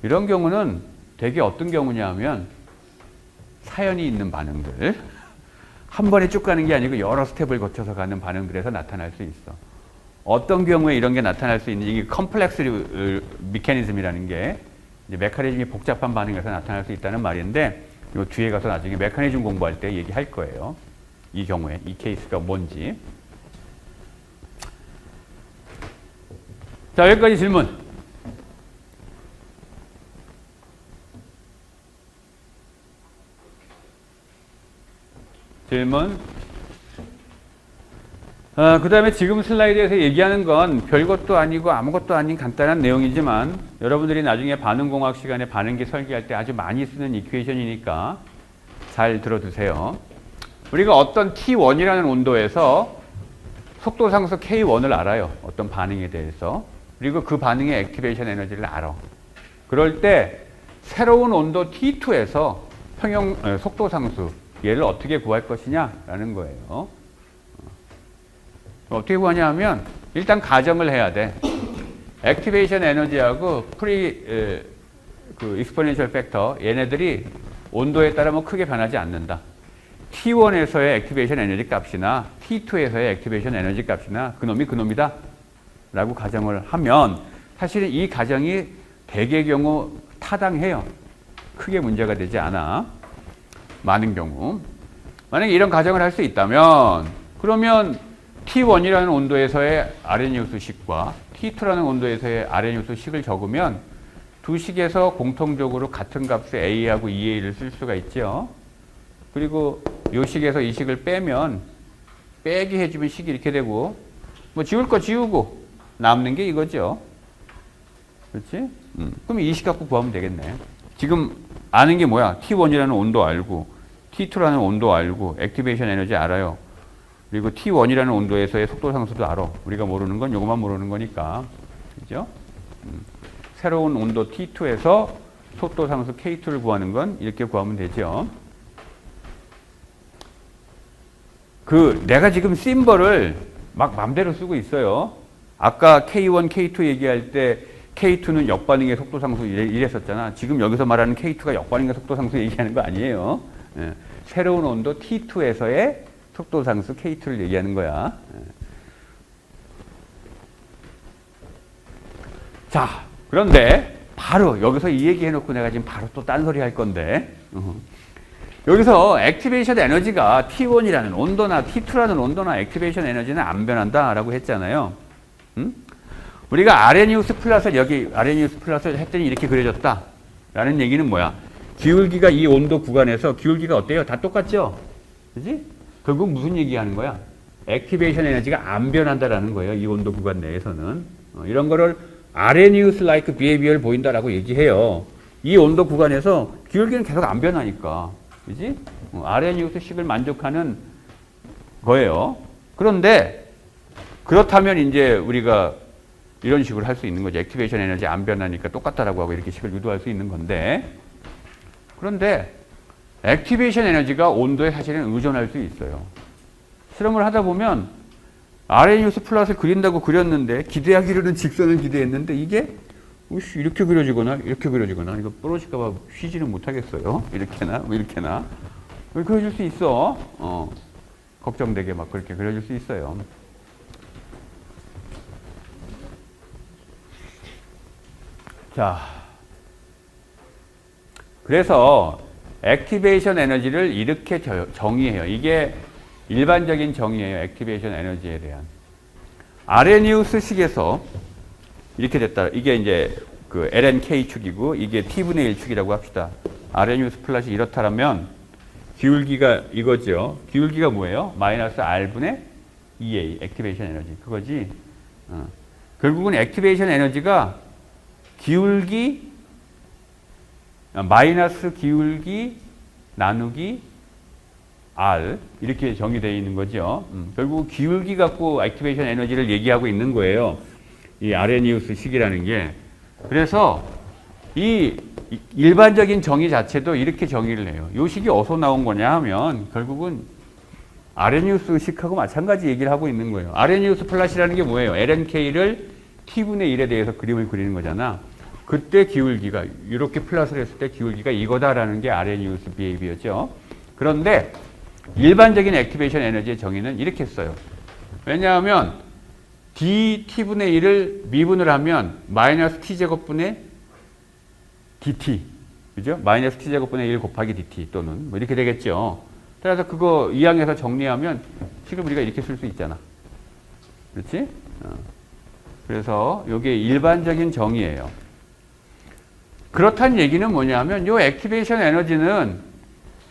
이런 경우는 되게 어떤 경우냐 하면 사연이 있는 반응들. 한 번에 쭉 가는 게 아니고 여러 스텝을 거쳐서 가는 반응들에서 나타날 수 있어. 어떤 경우에 이런 게 나타날 수 있는지 이게 컴플렉스 미케니즘이라는 게 이제 메커니즘이 복잡한 반응에서 나타날 수 있다는 말인데 요 뒤에 가서 나중에 메커니즘 공부할 때 얘기할 거예요. 이 경우에 이 케이스가 뭔지. 자, 여기까지 질문. 그 다음에 지금 슬라이드에서 얘기하는 건 별것도 아니고 아무것도 아닌 간단한 내용이지만 여러분들이 나중에 반응공학 시간에 반응기 설계할 때 아주 많이 쓰는 이퀘이션이니까 잘 들어두세요. 우리가 어떤 T1이라는 온도에서 속도 상수 K1을 알아요. 어떤 반응에 대해서. 그리고 그 반응의 액티베이션 에너지를 알아. 그럴 때 새로운 온도 T2에서 속도 상수 얘를 어떻게 구할 것이냐라는 거예요. 어떻게 구하냐 하면 일단 가정을 해야 돼. 액티베이션 에너지하고 익스포넨셜 팩터 얘네들이 온도에 따라 뭐 크게 변하지 않는다. T1에서의 액티베이션 에너지 값이나 T2에서의 액티베이션 에너지 값이나 그놈이다 라고 가정을 하면 사실은 이 가정이 대개의 경우 타당해요. 크게 문제가 되지 않아. 많은 경우. 만약에 이런 가정을 할 수 있다면 그러면 T1이라는 온도에서의 아레니우스식과 T2라는 온도에서의 아레니우스식을 적으면 두 식에서 공통적으로 같은 값의 A하고 EA를 쓸 수가 있죠. 그리고 이 식에서 이 식을 빼면 빼기 해주면 식이 이렇게 되고 뭐 지울 거 지우고 남는 게 이거죠. 그렇지? 그럼 이 식 갖고 구하면 되겠네. 지금 아는 게 뭐야? T1이라는 온도 알고 T2라는 온도 알고 액티베이션 에너지 알아요. 그리고 T1이라는 온도에서의 속도 상수도 알아. 우리가 모르는 건 요것만 모르는 거니까. 그죠? 새로운 온도 T2에서 속도 상수 K2를 구하는 건 이렇게 구하면 되죠. 내가 지금 심벌을 막 맘대로 쓰고 있어요. 아까 K1, K2 얘기할 때 K2는 역반응의 속도 상수 이랬었잖아. 지금 여기서 말하는 K2가 역반응의 속도 상수 얘기하는 거 아니에요. 예. 새로운 온도 T2에서의 속도 상수 K2를 얘기하는 거야. 예. 자, 그런데 바로 여기서 이 얘기 해놓고 내가 지금 바로 또 딴소리 할 건데 여기서 액티베이션 에너지가 T1이라는 온도나 T2라는 온도나 액티베이션 에너지는 안 변한다라고 했잖아요. 우리가 아레니우스 플러스를 여기 아레니우스 플러스를 했더니 이렇게 그려졌다 라는 얘기는 뭐야? 기울기가 이 온도 구간에서 기울기가 어때요? 다 똑같죠? 그지? 결국 무슨 얘기하는 거야? 액티베이션 에너지가 안 변한다라는 거예요. 이 온도 구간 내에서는. 이런 거를 Arrhenius-like behavior 보인다라고 얘기해요. 이 온도 구간에서 기울기는 계속 안 변하니까. 그지? 아레니우스식을 만족하는 거예요. 그런데 그렇다면 이제 우리가 이런 식으로 할 수 있는 거죠. 액티베이션 에너지 안 변하니까 똑같다라고 하고 이렇게 식을 유도할 수 있는 건데, 그런데 액티베이션 에너지가 온도에 사실은 의존할 수 있어요. 실험을 하다 보면 아레니우스 플랫을 그린다고 그렸는데 기대하기로는 직선을 기대했는데 이게 이렇게 그려지거나 이렇게 그려지거나 이거 부러질까 봐 휘지는 못하겠어요. 이렇게나 뭐 이렇게나 그려질 수 있어. 걱정되게 막 그렇게 그려질 수 있어요. 자, 그래서 액티베이션 에너지를 이렇게 정의해요. 이게 일반적인 정의예요. 액티베이션 에너지에 대한. 아레니우스식에서 이렇게 됐다. 이게 이제 그 LNK 축이고 이게 T분의 1 축이라고 합시다. 아레니우스 플랫이 이렇다면 기울기가 이거죠. 기울기가 뭐예요? 마이너스 R분의 EA, 액티베이션 에너지. 그거지. 결국은 액티베이션 에너지가 기울기, 마이너스 기울기 나누기 R 이렇게 정의되어 있는 거죠. 결국 기울기 갖고 액티베이션 에너지를 얘기하고 있는 거예요. 이 아레니우스 식이라는 게. 그래서 이 일반적인 정의 자체도 이렇게 정의를 해요. 이 식이 어디서 나온 거냐 하면 결국은 아레니우스 식하고 마찬가지 얘기를 하고 있는 거예요. 아레니우스 플랫이라는 게 뭐예요? LNK를 T분의 1에 대해서 그림을 그리는 거잖아. 그때 기울기가 이렇게 플랫을 했을 때 기울기가 이거다라는 게 아레니우스 비헤이비어죠. 그런데 일반적인 액티베이션 에너지의 정의는 이렇게 써요. 왜냐하면 dt분의 1을 미분을 하면 마이너스 t제곱분의 dt. 그죠? 마이너스 t제곱분의 1 곱하기 dt 또는 뭐 이렇게 되겠죠. 따라서 그거 이항에서 정리하면 식을 우리가 이렇게 쓸 수 있잖아. 그렇지? 그래서 이게 일반적인 정의예요. 그렇다는 얘기는 뭐냐면 이 액티베이션 에너지는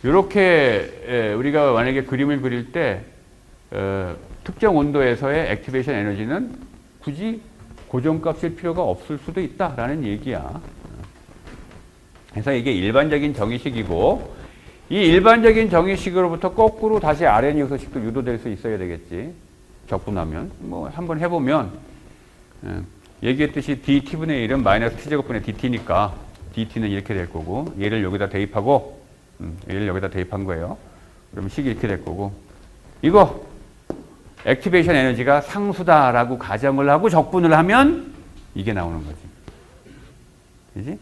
이렇게 우리가 만약에 그림을 그릴 때 특정 온도에서의 액티베이션 에너지는 굳이 고정값일 필요가 없을 수도 있다라는 얘기야. 그래서 이게 일반적인 정의식이고 이 일반적인 정의식으로부터 거꾸로 다시 아레니우스식도 유도될 수 있어야 되겠지. 적분하면 뭐 한번 해보면 얘기했듯이 dt분의 1은 마이너스 t제곱분의 dt니까 dt는 이렇게 될 거고 얘를 여기다 대입하고 얘를 여기다 대입한 거예요. 그러면 식이 이렇게 될 거고 이거 액티베이션 에너지가 상수다라고 가정을 하고 적분을 하면 이게 나오는 거지. 그지?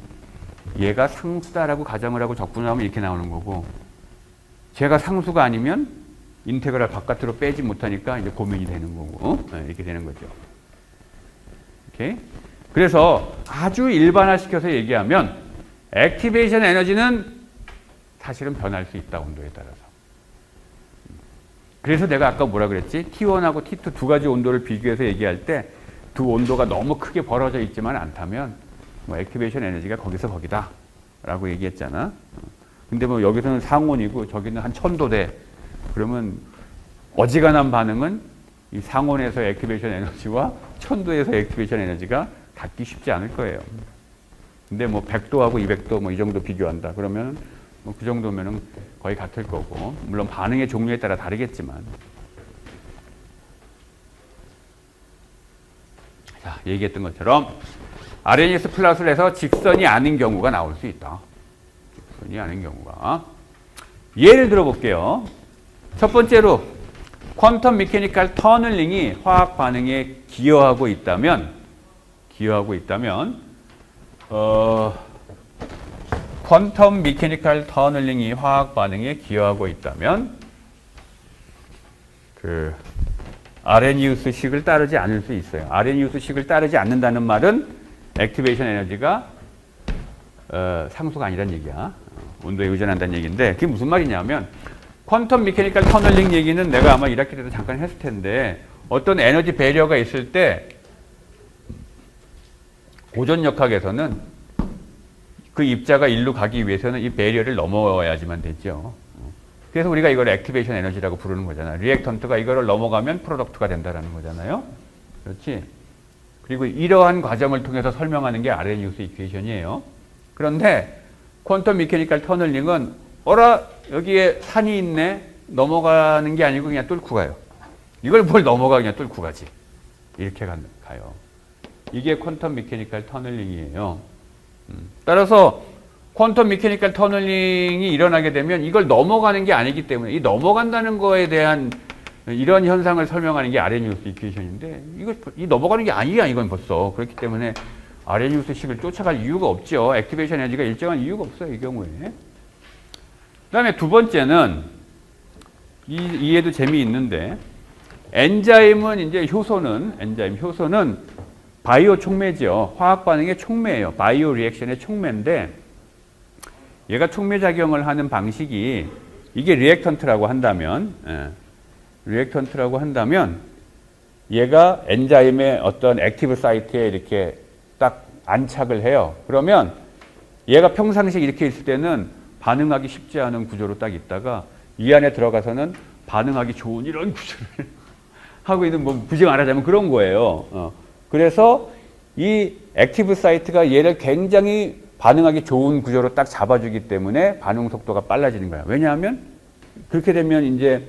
얘가 상수다라고 가정을 하고 적분을 하면 이렇게 나오는 거고 제가 상수가 아니면 인테그랄 바깥으로 빼지 못하니까 이제 고민이 되는 거고 이렇게 되는 거죠. 오케이? 그래서 아주 일반화시켜서 얘기하면 액티베이션 에너지는 사실은 변할 수 있다. 온도에 따라서. 그래서 내가 아까 뭐라 그랬지? T1하고 T2 두 가지 온도를 비교해서 얘기할 때 두 온도가 너무 크게 벌어져 있지만 않다면 뭐 액티베이션 에너지가 거기서 거기다 라고 얘기했잖아. 근데 뭐 여기서는 상온이고 저기는 한 1000도 돼. 그러면 어지간한 반응은 이 상온에서의 액티베이션 에너지와 1000도에서의 액티베이션 에너지가 같기 쉽지 않을 거예요. 근데 뭐 100도하고 200도 뭐 이 정도 비교한다. 그러면 뭐 그 정도면은 거의 같을 거고. 물론 반응의 종류에 따라 다르겠지만. 자, 얘기했던 것처럼 아레니우스 플랫을 해서 직선이 아닌 경우가 나올 수 있다. 직선이 아닌 경우가. 예를 들어 볼게요. 첫 번째로 퀀텀 미케니컬 터널링이 화학 반응에 기여하고 있다면 퀀텀 미케니컬 터널링이 화학 반응에 기여하고 있다면 그 아레니우스 식을 따르지 않을 수 있어요. 아레니우스 식을 따르지 않는다는 말은 액티베이션 에너지가 상수가 아니란 얘기야. 온도에 의존한다는 얘기인데 그게 무슨 말이냐면 퀀텀 미케니컬 터널링 얘기는 내가 아마 1학기 때도 잠깐 했을 텐데 어떤 에너지 배리어가 있을 때 고전역학에서는 그 입자가 일로 가기 위해서는 이 배리어를 넘어야지만 되죠. 그래서 우리가 이걸 액티베이션 에너지라고 부르는 거잖아. 리액턴트가 이거를 넘어가면 프로덕트가 된다라는 거잖아요. 그렇지? 그리고 이러한 과정을 통해서 설명하는 게 아레니우스 이퀘이션이에요. 그런데 퀀텀 미케니컬 터널링은 여기에 산이 있네. 넘어가는 게 아니고 그냥 뚫고 가요. 이걸 뭘 넘어가 그냥 뚫고 가지. 이렇게 가요. 이게 퀀텀 미케니컬 터널링이에요. 따라서 퀀텀 미케니컬 터널링이 일어나게 되면 이걸 넘어가는 게 아니기 때문에 이 넘어간다는 거에 대한 이런 현상을 설명하는 게 아레니우스 이퀘이션인데 이 넘어가는 게 아니야 이건 벌써. 그렇기 때문에 아레니우스식을 쫓아갈 이유가 없죠. 액티베이션 에너지가 일정한 이유가 없어요. 이 경우에. 그 다음에 두 번째는 이해도 재미있는데 엔자임은 이제 효소는 바이오 촉매죠. 화학 반응의 촉매예요. 바이오 리액션의 촉매인데 얘가 촉매 작용을 하는 방식이 이게 리액턴트라고 한다면 얘가 엔자임의 어떤 액티브 사이트에 이렇게 딱 안착을 해요. 그러면 얘가 평상시에 이렇게 있을 때는 반응하기 쉽지 않은 구조로 딱 있다가 이 안에 들어가서는 반응하기 좋은 이런 구조를 하고 있는 뭐 부정 안 하자면 그런 거예요. 그래서 이 액티브 사이트가 얘를 굉장히 반응하기 좋은 구조로 딱 잡아주기 때문에 반응 속도가 빨라지는 거야. 왜냐하면 그렇게 되면 이제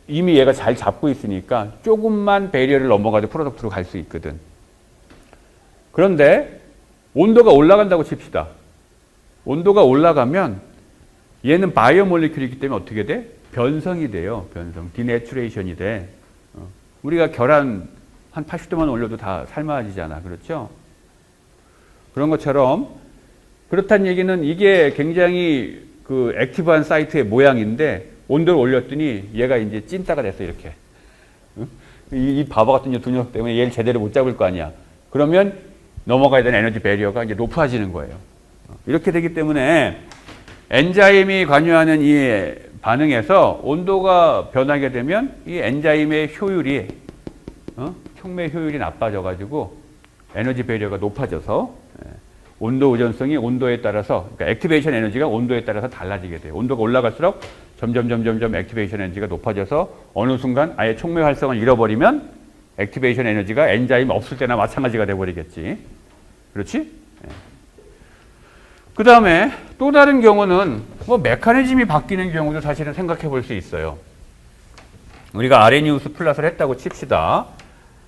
이미 얘가 잘 잡고 있으니까 조금만 배리어를 넘어가도 프로덕트로 갈 수 있거든. 그런데 온도가 올라간다고 칩시다. 온도가 올라가면 얘는 바이오 몰리큘이기 때문에 어떻게 돼? 변성이 돼요. 디내추레이션이 돼. 우리가 계란 한 80도만 올려도 다 삶아지잖아. 그렇죠? 그런 것처럼 그렇다는 얘기는 이게 굉장히 그 액티브한 사이트의 모양인데 온도를 올렸더니 얘가 이제 찐따가 됐어. 이렇게. 이 바보 같은 두 녀석 때문에 얘를 제대로 못 잡을 거 아니야. 그러면 넘어가야 되는 에너지 배리어가 이제 높아지는 거예요. 이렇게 되기 때문에 엔자임이 관여하는 이 반응에서 온도가 변하게 되면 이 엔자임의 효율이 촉매 효율이 나빠져가지고 에너지 배리어가 높아져서 온도 의존성이 온도에 따라서 그러니까 액티베이션 에너지가 온도에 따라서 달라지게 돼요. 온도가 올라갈수록 점점 액티베이션 에너지가 높아져서 어느 순간 아예 촉매 활성을 잃어버리면 액티베이션 에너지가 엔자임 없을 때나 마찬가지가 돼버리겠지. 그렇지? 그 다음에 또 다른 경우는 뭐 메커니즘이 바뀌는 경우도 사실은 생각해 볼 수 있어요. 우리가 아레니우스 플러스를 했다고 칩시다.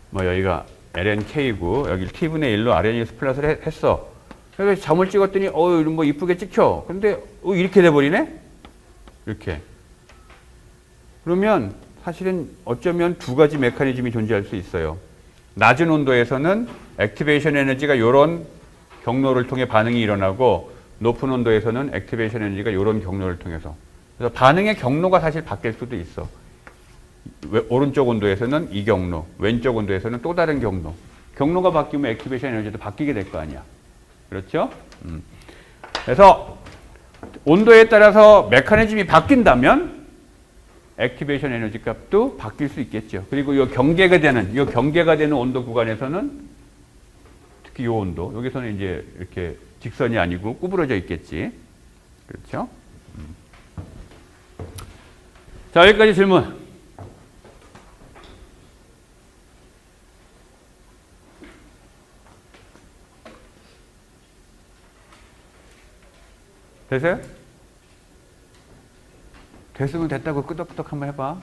뭐 여기가 LNK고 여기 T분의 1로 아레니우스 플러스를 했어. 그래서 점을 찍었더니 뭐 이쁘게 찍혀. 근데 이렇게 돼버리네? 이렇게. 그러면 사실은 어쩌면 두 가지 메커니즘이 존재할 수 있어요. 낮은 온도에서는 액티베이션 에너지가 이런 경로를 통해 반응이 일어나고 높은 온도에서는 액티베이션 에너지가 이런 경로를 통해서. 그래서 반응의 경로가 사실 바뀔 수도 있어. 오른쪽 온도에서는 이 경로, 왼쪽 온도에서는 또 다른 경로. 경로가 바뀌면 액티베이션 에너지도 바뀌게 될 거 아니야. 그렇죠? 그래서 온도에 따라서 메커니즘이 바뀐다면 액티베이션 에너지 값도 바뀔 수 있겠죠. 그리고 이 경계가 되는 온도 구간에서는 특히 이 온도, 여기서는 이제 이렇게 직선이 아니고 구부러져 있겠지. 그렇죠? 자, 여기까지 질문. 됐어요? 됐으면 됐다고 끄덕끄덕 한번 해봐.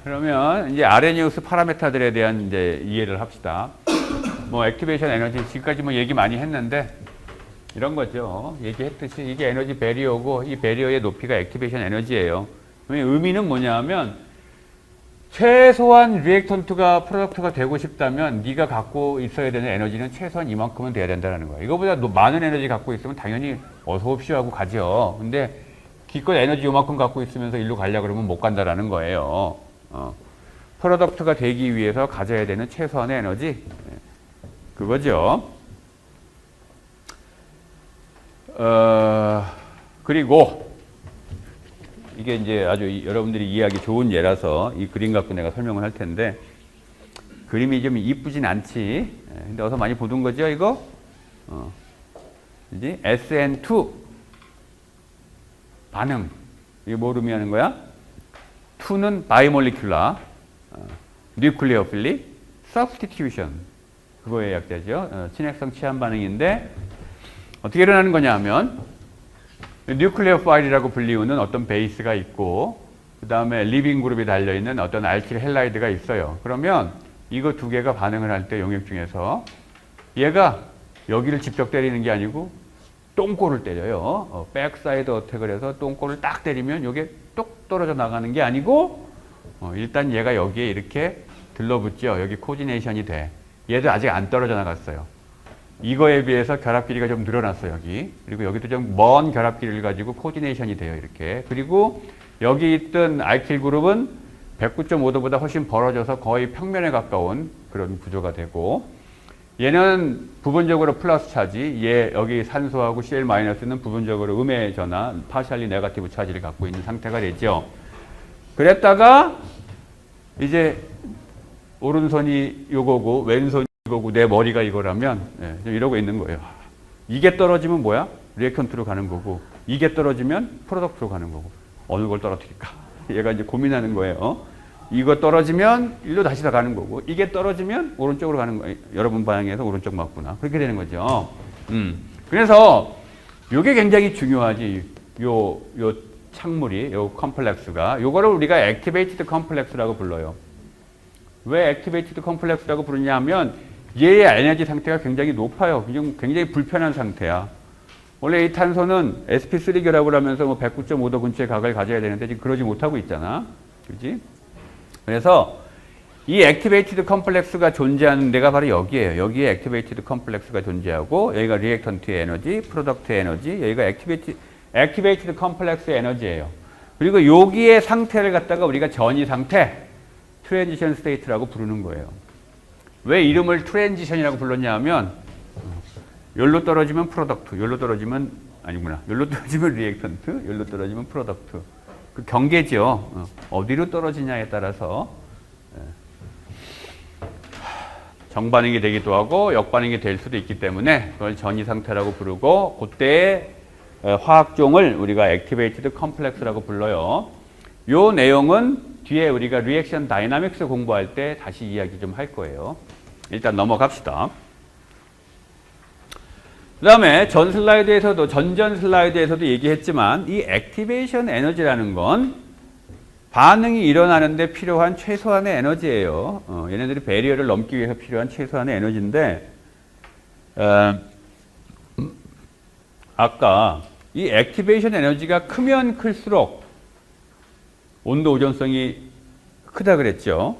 그러면 이제 아레니우스 파라메타들에 대한 이제 이해를 합시다. 뭐 액티베이션 에너지 지금까지 뭐 얘기 많이 했는데 이런 거죠. 얘기했듯이 이게 에너지 배리어고 이 배리어의 높이가 액티베이션 에너지예요. 의미는 뭐냐면 최소한 리액턴트가 프로덕트가 되고 싶다면 네가 갖고 있어야 되는 에너지는 최소한 이만큼은 돼야 된다는 거야. 이거보다 많은 에너지 갖고 있으면 당연히 어서 옵시오 하고 가죠. 근데 기껏 에너지 이만큼 갖고 있으면서 일로 가려고 그러면 못 간다라는 거예요. 프로덕트가 되기 위해서 가져야 되는 최소한의 에너지. 그거죠. 그리고 이게 이제 아주 여러분들이 이해하기 좋은 예라서 이 그림 갖고 내가 설명을 할 텐데 그림이 좀 이쁘진 않지. 근데 어서 많이 보던 거죠, 이거? 이제 SN2 반응. 이게 뭘 의미하는 거야? 2는 바이몰리큘라, 뉴클리오필리, 서브스티튜션. 그거의 약자죠. 친핵성 치환 반응인데 어떻게 일어나는 거냐 하면 뉴클리오파일이라고 불리우는 어떤 베이스가 있고 그 다음에 리빙 그룹이 달려있는 어떤 알킬 헬라이드가 있어요. 그러면 이거 두 개가 반응을 할 때 용액 중에서 얘가 여기를 직접 때리는 게 아니고 똥꼬를 때려요. 백사이드 어택을 해서 똥꼬를 딱 때리면 이게 뚝 떨어져 나가는 게 아니고 일단 얘가 여기에 이렇게 들러붙죠. 여기 코디네이션이 돼. 얘도 아직 안 떨어져 나갔어요. 이거에 비해서 결합 길이가 좀 늘어났어요. 여기. 그리고 여기도 좀 먼 결합 길이를 가지고 코디네이션이 돼요. 이렇게. 그리고 여기 있던 알킬 그룹은 109.5도보다 훨씬 벌어져서 거의 평면에 가까운 그런 구조가 되고 얘는 부분적으로 플러스 차지, 얘 여기 산소하고 Cl-는 부분적으로 음의 전하, 파셜리 네거티브 차지를 갖고 있는 상태가 되죠. 그랬다가 이제 오른손이 요거고 왼손이 이거고 내 머리가 이거라면 좀 이러고 있는 거예요. 이게 떨어지면 뭐야? 리액턴트로 가는 거고 이게 떨어지면 프로덕트로 가는 거고 어느 걸 떨어뜨릴까? 얘가 이제 고민하는 거예요. 이거 떨어지면 일로 다시 다 가는 거고 이게 떨어지면 오른쪽으로 가는 거예요. 여러분 방향에서 오른쪽 맞구나. 그렇게 되는 거죠. 그래서 이게 굉장히 중요하지. 요 착물이 요 컴플렉스가 요거를 우리가 액티베이티드 컴플렉스라고 불러요. 왜 액티베이티드 컴플렉스라고 부르냐 하면 얘의 에너지 상태가 굉장히 높아요. 굉장히 불편한 상태야. 원래 이 탄소는 sp3결합을 하면서 뭐 109.5도 근처의 각을 가져야 되는데 지금 그러지 못하고 있잖아. 그지? 그래서 이 액티베이티드 컴플렉스가 존재하는 데가 바로 여기에요. 여기에 액티베이티드 컴플렉스가 존재하고 여기가 리액턴트의 에너지, 프로덕트의 에너지, 여기가 액티베이티드 컴플렉스의 에너지예요. 그리고 여기의 상태를 갖다가 우리가 전이 상태, 트랜지션 스테이트라고 부르는 거예요. 왜 이름을 트랜지션이라고 불렀냐 하면 여기로 떨어지면 프로덕트, 여기로 떨어지면 아니구나. 여기로 떨어지면 리액턴트, 여기로 떨어지면 프로덕트. 그 경계죠. 어디로 떨어지냐에 따라서 정반응이 되기도 하고 역반응이 될 수도 있기 때문에 그걸 전이 상태라고 부르고 그때의 화학종을 우리가 액티베이티드 컴플렉스라고 불러요. 요 내용은 뒤에 우리가 리액션 다이나믹스 공부할 때 다시 이야기 좀 할 거예요. 일단 넘어갑시다. 그 다음에 전전 슬라이드에서도 얘기했지만 이 액티베이션 에너지라는 건 반응이 일어나는데 필요한 최소한의 에너지예요. 얘네들이 배리어를 넘기 위해서 필요한 최소한의 에너지인데 아까 이 액티베이션 에너지가 크면 클수록 온도 의존성이 크다 그랬죠.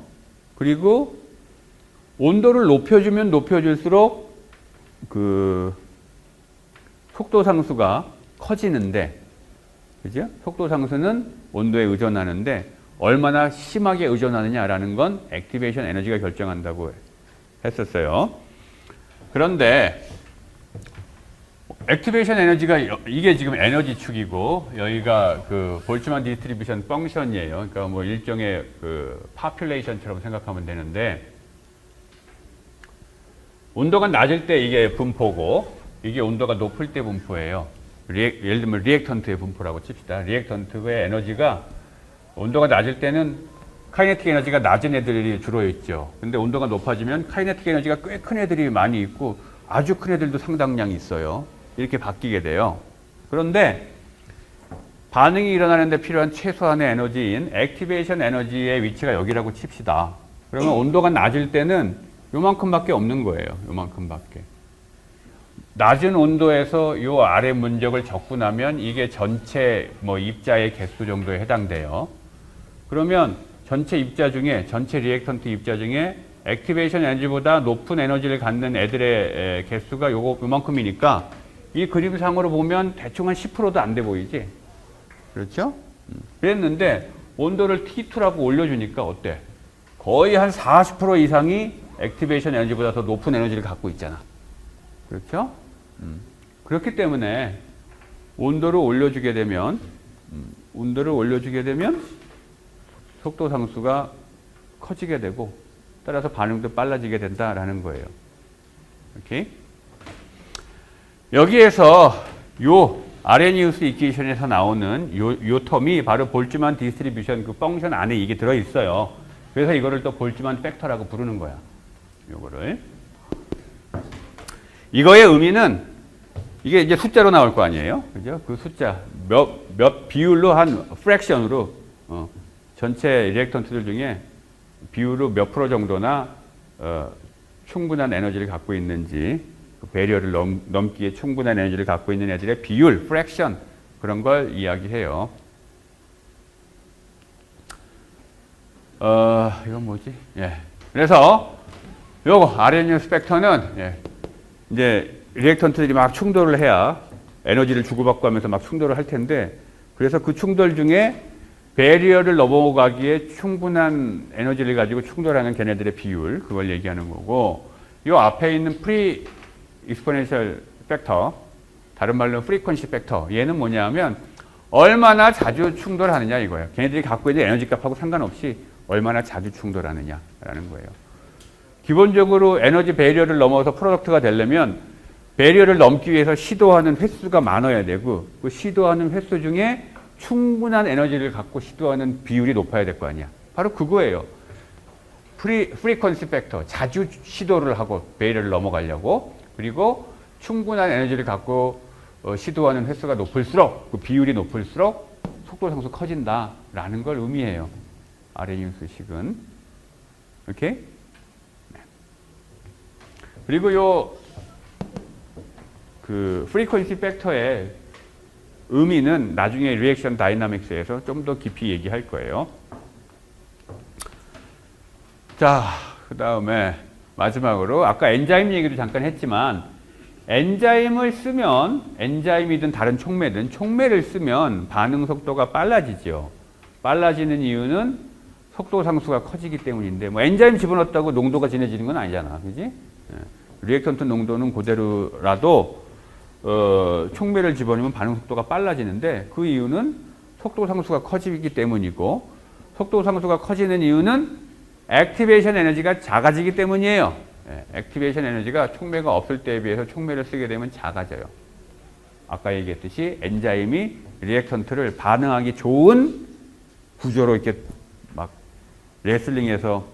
그리고 온도를 높여주면 높여줄수록 그 속도 상수가 커지는데, 그죠? 속도 상수는 온도에 의존하는데 얼마나 심하게 의존하느냐라는 건 액티베이션 에너지가 결정한다고 했었어요. 그런데 액티베이션 에너지가 이게 지금 에너지 축이고 여기가 그 볼츠만 디스트리뷰션 펑션이에요. 그러니까 뭐 일종의 그 파퓰레이션처럼 생각하면 되는데 온도가 낮을 때 이게 분포고 이게 온도가 높을 때 분포예요. 예를 들면 리액턴트의 분포라고 칩시다. 리액턴트의 에너지가 온도가 낮을 때는 카이네틱 에너지가 낮은 애들이 주로 있죠. 근데 온도가 높아지면 카이네틱 에너지가 꽤 큰 애들이 많이 있고 아주 큰 애들도 상당량이 있어요. 이렇게 바뀌게 돼요. 그런데 반응이 일어나는데 필요한 최소한의 에너지인 액티베이션 에너지의 위치가 여기라고 칩시다. 그러면 온도가 낮을 때는 요만큼밖에 없는 거예요. 요만큼밖에. 낮은 온도에서 요 아래 문적을 적고 나면 이게 전체 뭐 입자의 개수 정도에 해당돼요. 그러면 전체 입자 중에 전체 리액턴트 입자 중에 액티베이션 에너지보다 높은 에너지를 갖는 애들의 개수가 요만큼이니까 이 그림상으로 보면 대충 한 10%도 안 돼 보이지? 그렇죠? 그랬는데 온도를 T2라고 올려주니까 어때? 거의 한 40% 이상이 액티베이션 에너지보다 더 높은 에너지를 갖고 있잖아. 그렇죠? 그렇기 때문에 온도를 올려주게 되면 속도 상수가 커지게 되고 따라서 반응도 빨라지게 된다라는 거예요. 오케이? 여기에서 요 아레니우스 이퀘이션에서 나오는 요 텀이 바로 볼츠만 디스트리뷰션 그 펑션 안에 이게 들어있어요. 그래서 이거를 또 볼츠만 팩터라고 부르는 거야. 요거를. 이거의 의미는 이게 이제 숫자로 나올 거 아니에요? 그죠? 그 숫자, 몇 비율로 한 프랙션으로, 전체 리액턴트들 중에 비율로 몇 프로 정도나, 충분한 에너지를 갖고 있는지, 그 배리어를 넘기에 충분한 에너지를 갖고 있는 애들의 비율, 프랙션, 그런 걸 이야기해요. 이건 뭐지? 예. 그래서, 요거, 아레니우스 팩터는, 예. 이제, 리액턴트들이 막 충돌을 해야 에너지를 주고받고 하면서 막 충돌을 할 텐데, 그래서 그 충돌 중에 배리어를 넘어가기에 충분한 에너지를 가지고 충돌하는 걔네들의 비율, 그걸 얘기하는 거고, 요 앞에 있는 프리 익스포넨셜 팩터, 다른 말로 프리퀀시 팩터, 얘는 뭐냐면 얼마나 자주 충돌하느냐 이거예요. 걔네들이 갖고 있는 에너지 값하고 상관없이 얼마나 자주 충돌하느냐라는 거예요. 기본적으로 에너지 배리어를 넘어서 프로덕트가 되려면 배리어를 넘기 위해서 시도하는 횟수가 많아야 되고, 그 시도하는 횟수 중에 충분한 에너지를 갖고 시도하는 비율이 높아야 될 거 아니야. 바로 그거예요. 프리퀀시 팩터, 자주 시도를 하고 배리어를 넘어가려고, 그리고 충분한 에너지를 갖고 시도하는 횟수가 높을수록, 그 비율이 높을수록 속도 상수 커진다라는 걸 의미해요. 아레니우스 식은. 오케이? 네. 그리고 요 그 프리퀀시 팩터의 의미는 나중에 리액션 다이나믹스에서 좀 더 깊이 얘기할 거예요. 자, 그 다음에 마지막으로 아까 엔자임 얘기도 잠깐 했지만, 엔자임을 쓰면, 엔자임이든 다른 촉매든 촉매를 쓰면 반응 속도가 빨라지죠. 빨라지는 이유는 속도 상수가 커지기 때문인데, 뭐 엔자임 집어넣었다고 농도가 진해지는 건 아니잖아, 그지? 리액턴트 농도는 그대로라도 촉매를 집어넣으면 반응 속도가 빨라지는데, 그 이유는 속도 상수가 커지기 때문이고, 속도 상수가 커지는 이유는 액티베이션 에너지가 작아지기 때문이에요. 액티베이션 에너지가 촉매가 없을 때에 비해서 촉매를 쓰게 되면 작아져요. 아까 얘기했듯이 엔자임이 리액턴트를 반응하기 좋은 구조로 이렇게 막 레슬링에서,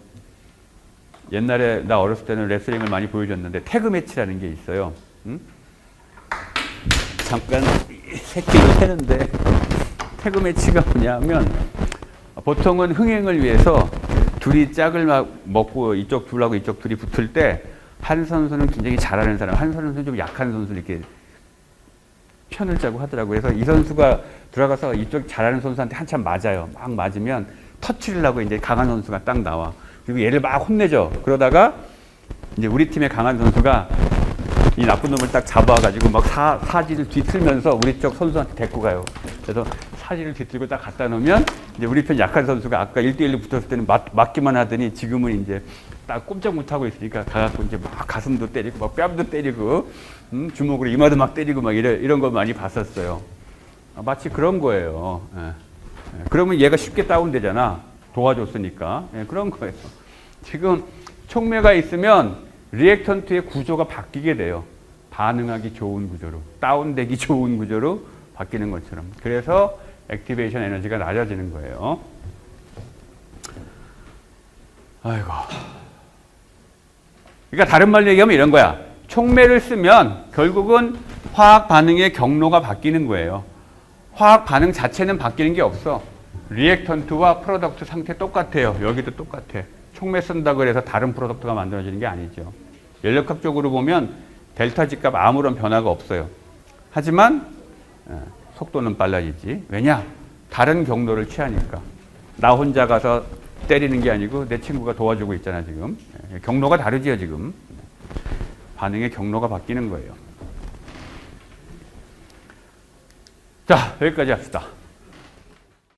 옛날에 나 어렸을 때는 레슬링을 많이 보여줬는데 태그 매치라는 게 있어요. 응? 잠깐 새끼를 세는데, 태그 매치가 뭐냐면 보통은 흥행을 위해서 둘이 짝을 막 먹고 이쪽 둘하고 이쪽 둘이 붙을 때 한 선수는 굉장히 잘하는 사람, 한 선수는 좀 약한 선수를 이렇게 편을 짜고 하더라고요. 그래서 이 선수가 들어가서 이쪽 잘하는 선수한테 한참 맞아요. 막 맞으면 터치를 하고 이제 강한 선수가 딱 나와. 그리고 얘를 막 혼내죠. 그러다가 이제 우리 팀의 강한 선수가 이 나쁜 놈을 딱 잡아가지고 막 사지를 뒤틀면서 우리 쪽 선수한테 데리고 가요. 그래서 사지를 뒤틀고 딱 갖다 놓으면 이제 우리 편 약한 선수가 아까 1대1로 붙었을 때는 맞기만 하더니 지금은 이제 딱 꼼짝 못하고 있으니까 가갖고 이제 막 가슴도 때리고 막 뺨도 때리고 주먹으로 이마도 막 때리고 막 이런 거 많이 봤었어요. 마치 그런 거예요. 그러면 얘가 쉽게 다운되잖아. 도와줬으니까. 그런 거예요. 지금 촉매가 있으면 리액턴트의 구조가 바뀌게 돼요. 반응하기 좋은 구조로, 다운되기 좋은 구조로 바뀌는 것처럼. 그래서 액티베이션 에너지가 낮아지는 거예요. 아이고. 그러니까 다른 말로 얘기하면 이런 거야. 촉매를 쓰면 결국은 화학 반응의 경로가 바뀌는 거예요. 화학 반응 자체는 바뀌는 게 없어. 리액턴트와 프로덕트 상태 똑같아요. 여기도 똑같아. 촉매 쓴다고 해서 다른 프로덕트가 만들어지는 게 아니죠. 연력학적으로 보면 델타 G값 아무런 변화가 없어요. 하지만 속도는 빨라지지. 왜냐? 다른 경로를 취하니까. 나 혼자 가서 때리는 게 아니고 내 친구가 도와주고 있잖아 지금. 경로가 다르지요 지금. 반응의 경로가 바뀌는 거예요. 자, 여기까지 합시다.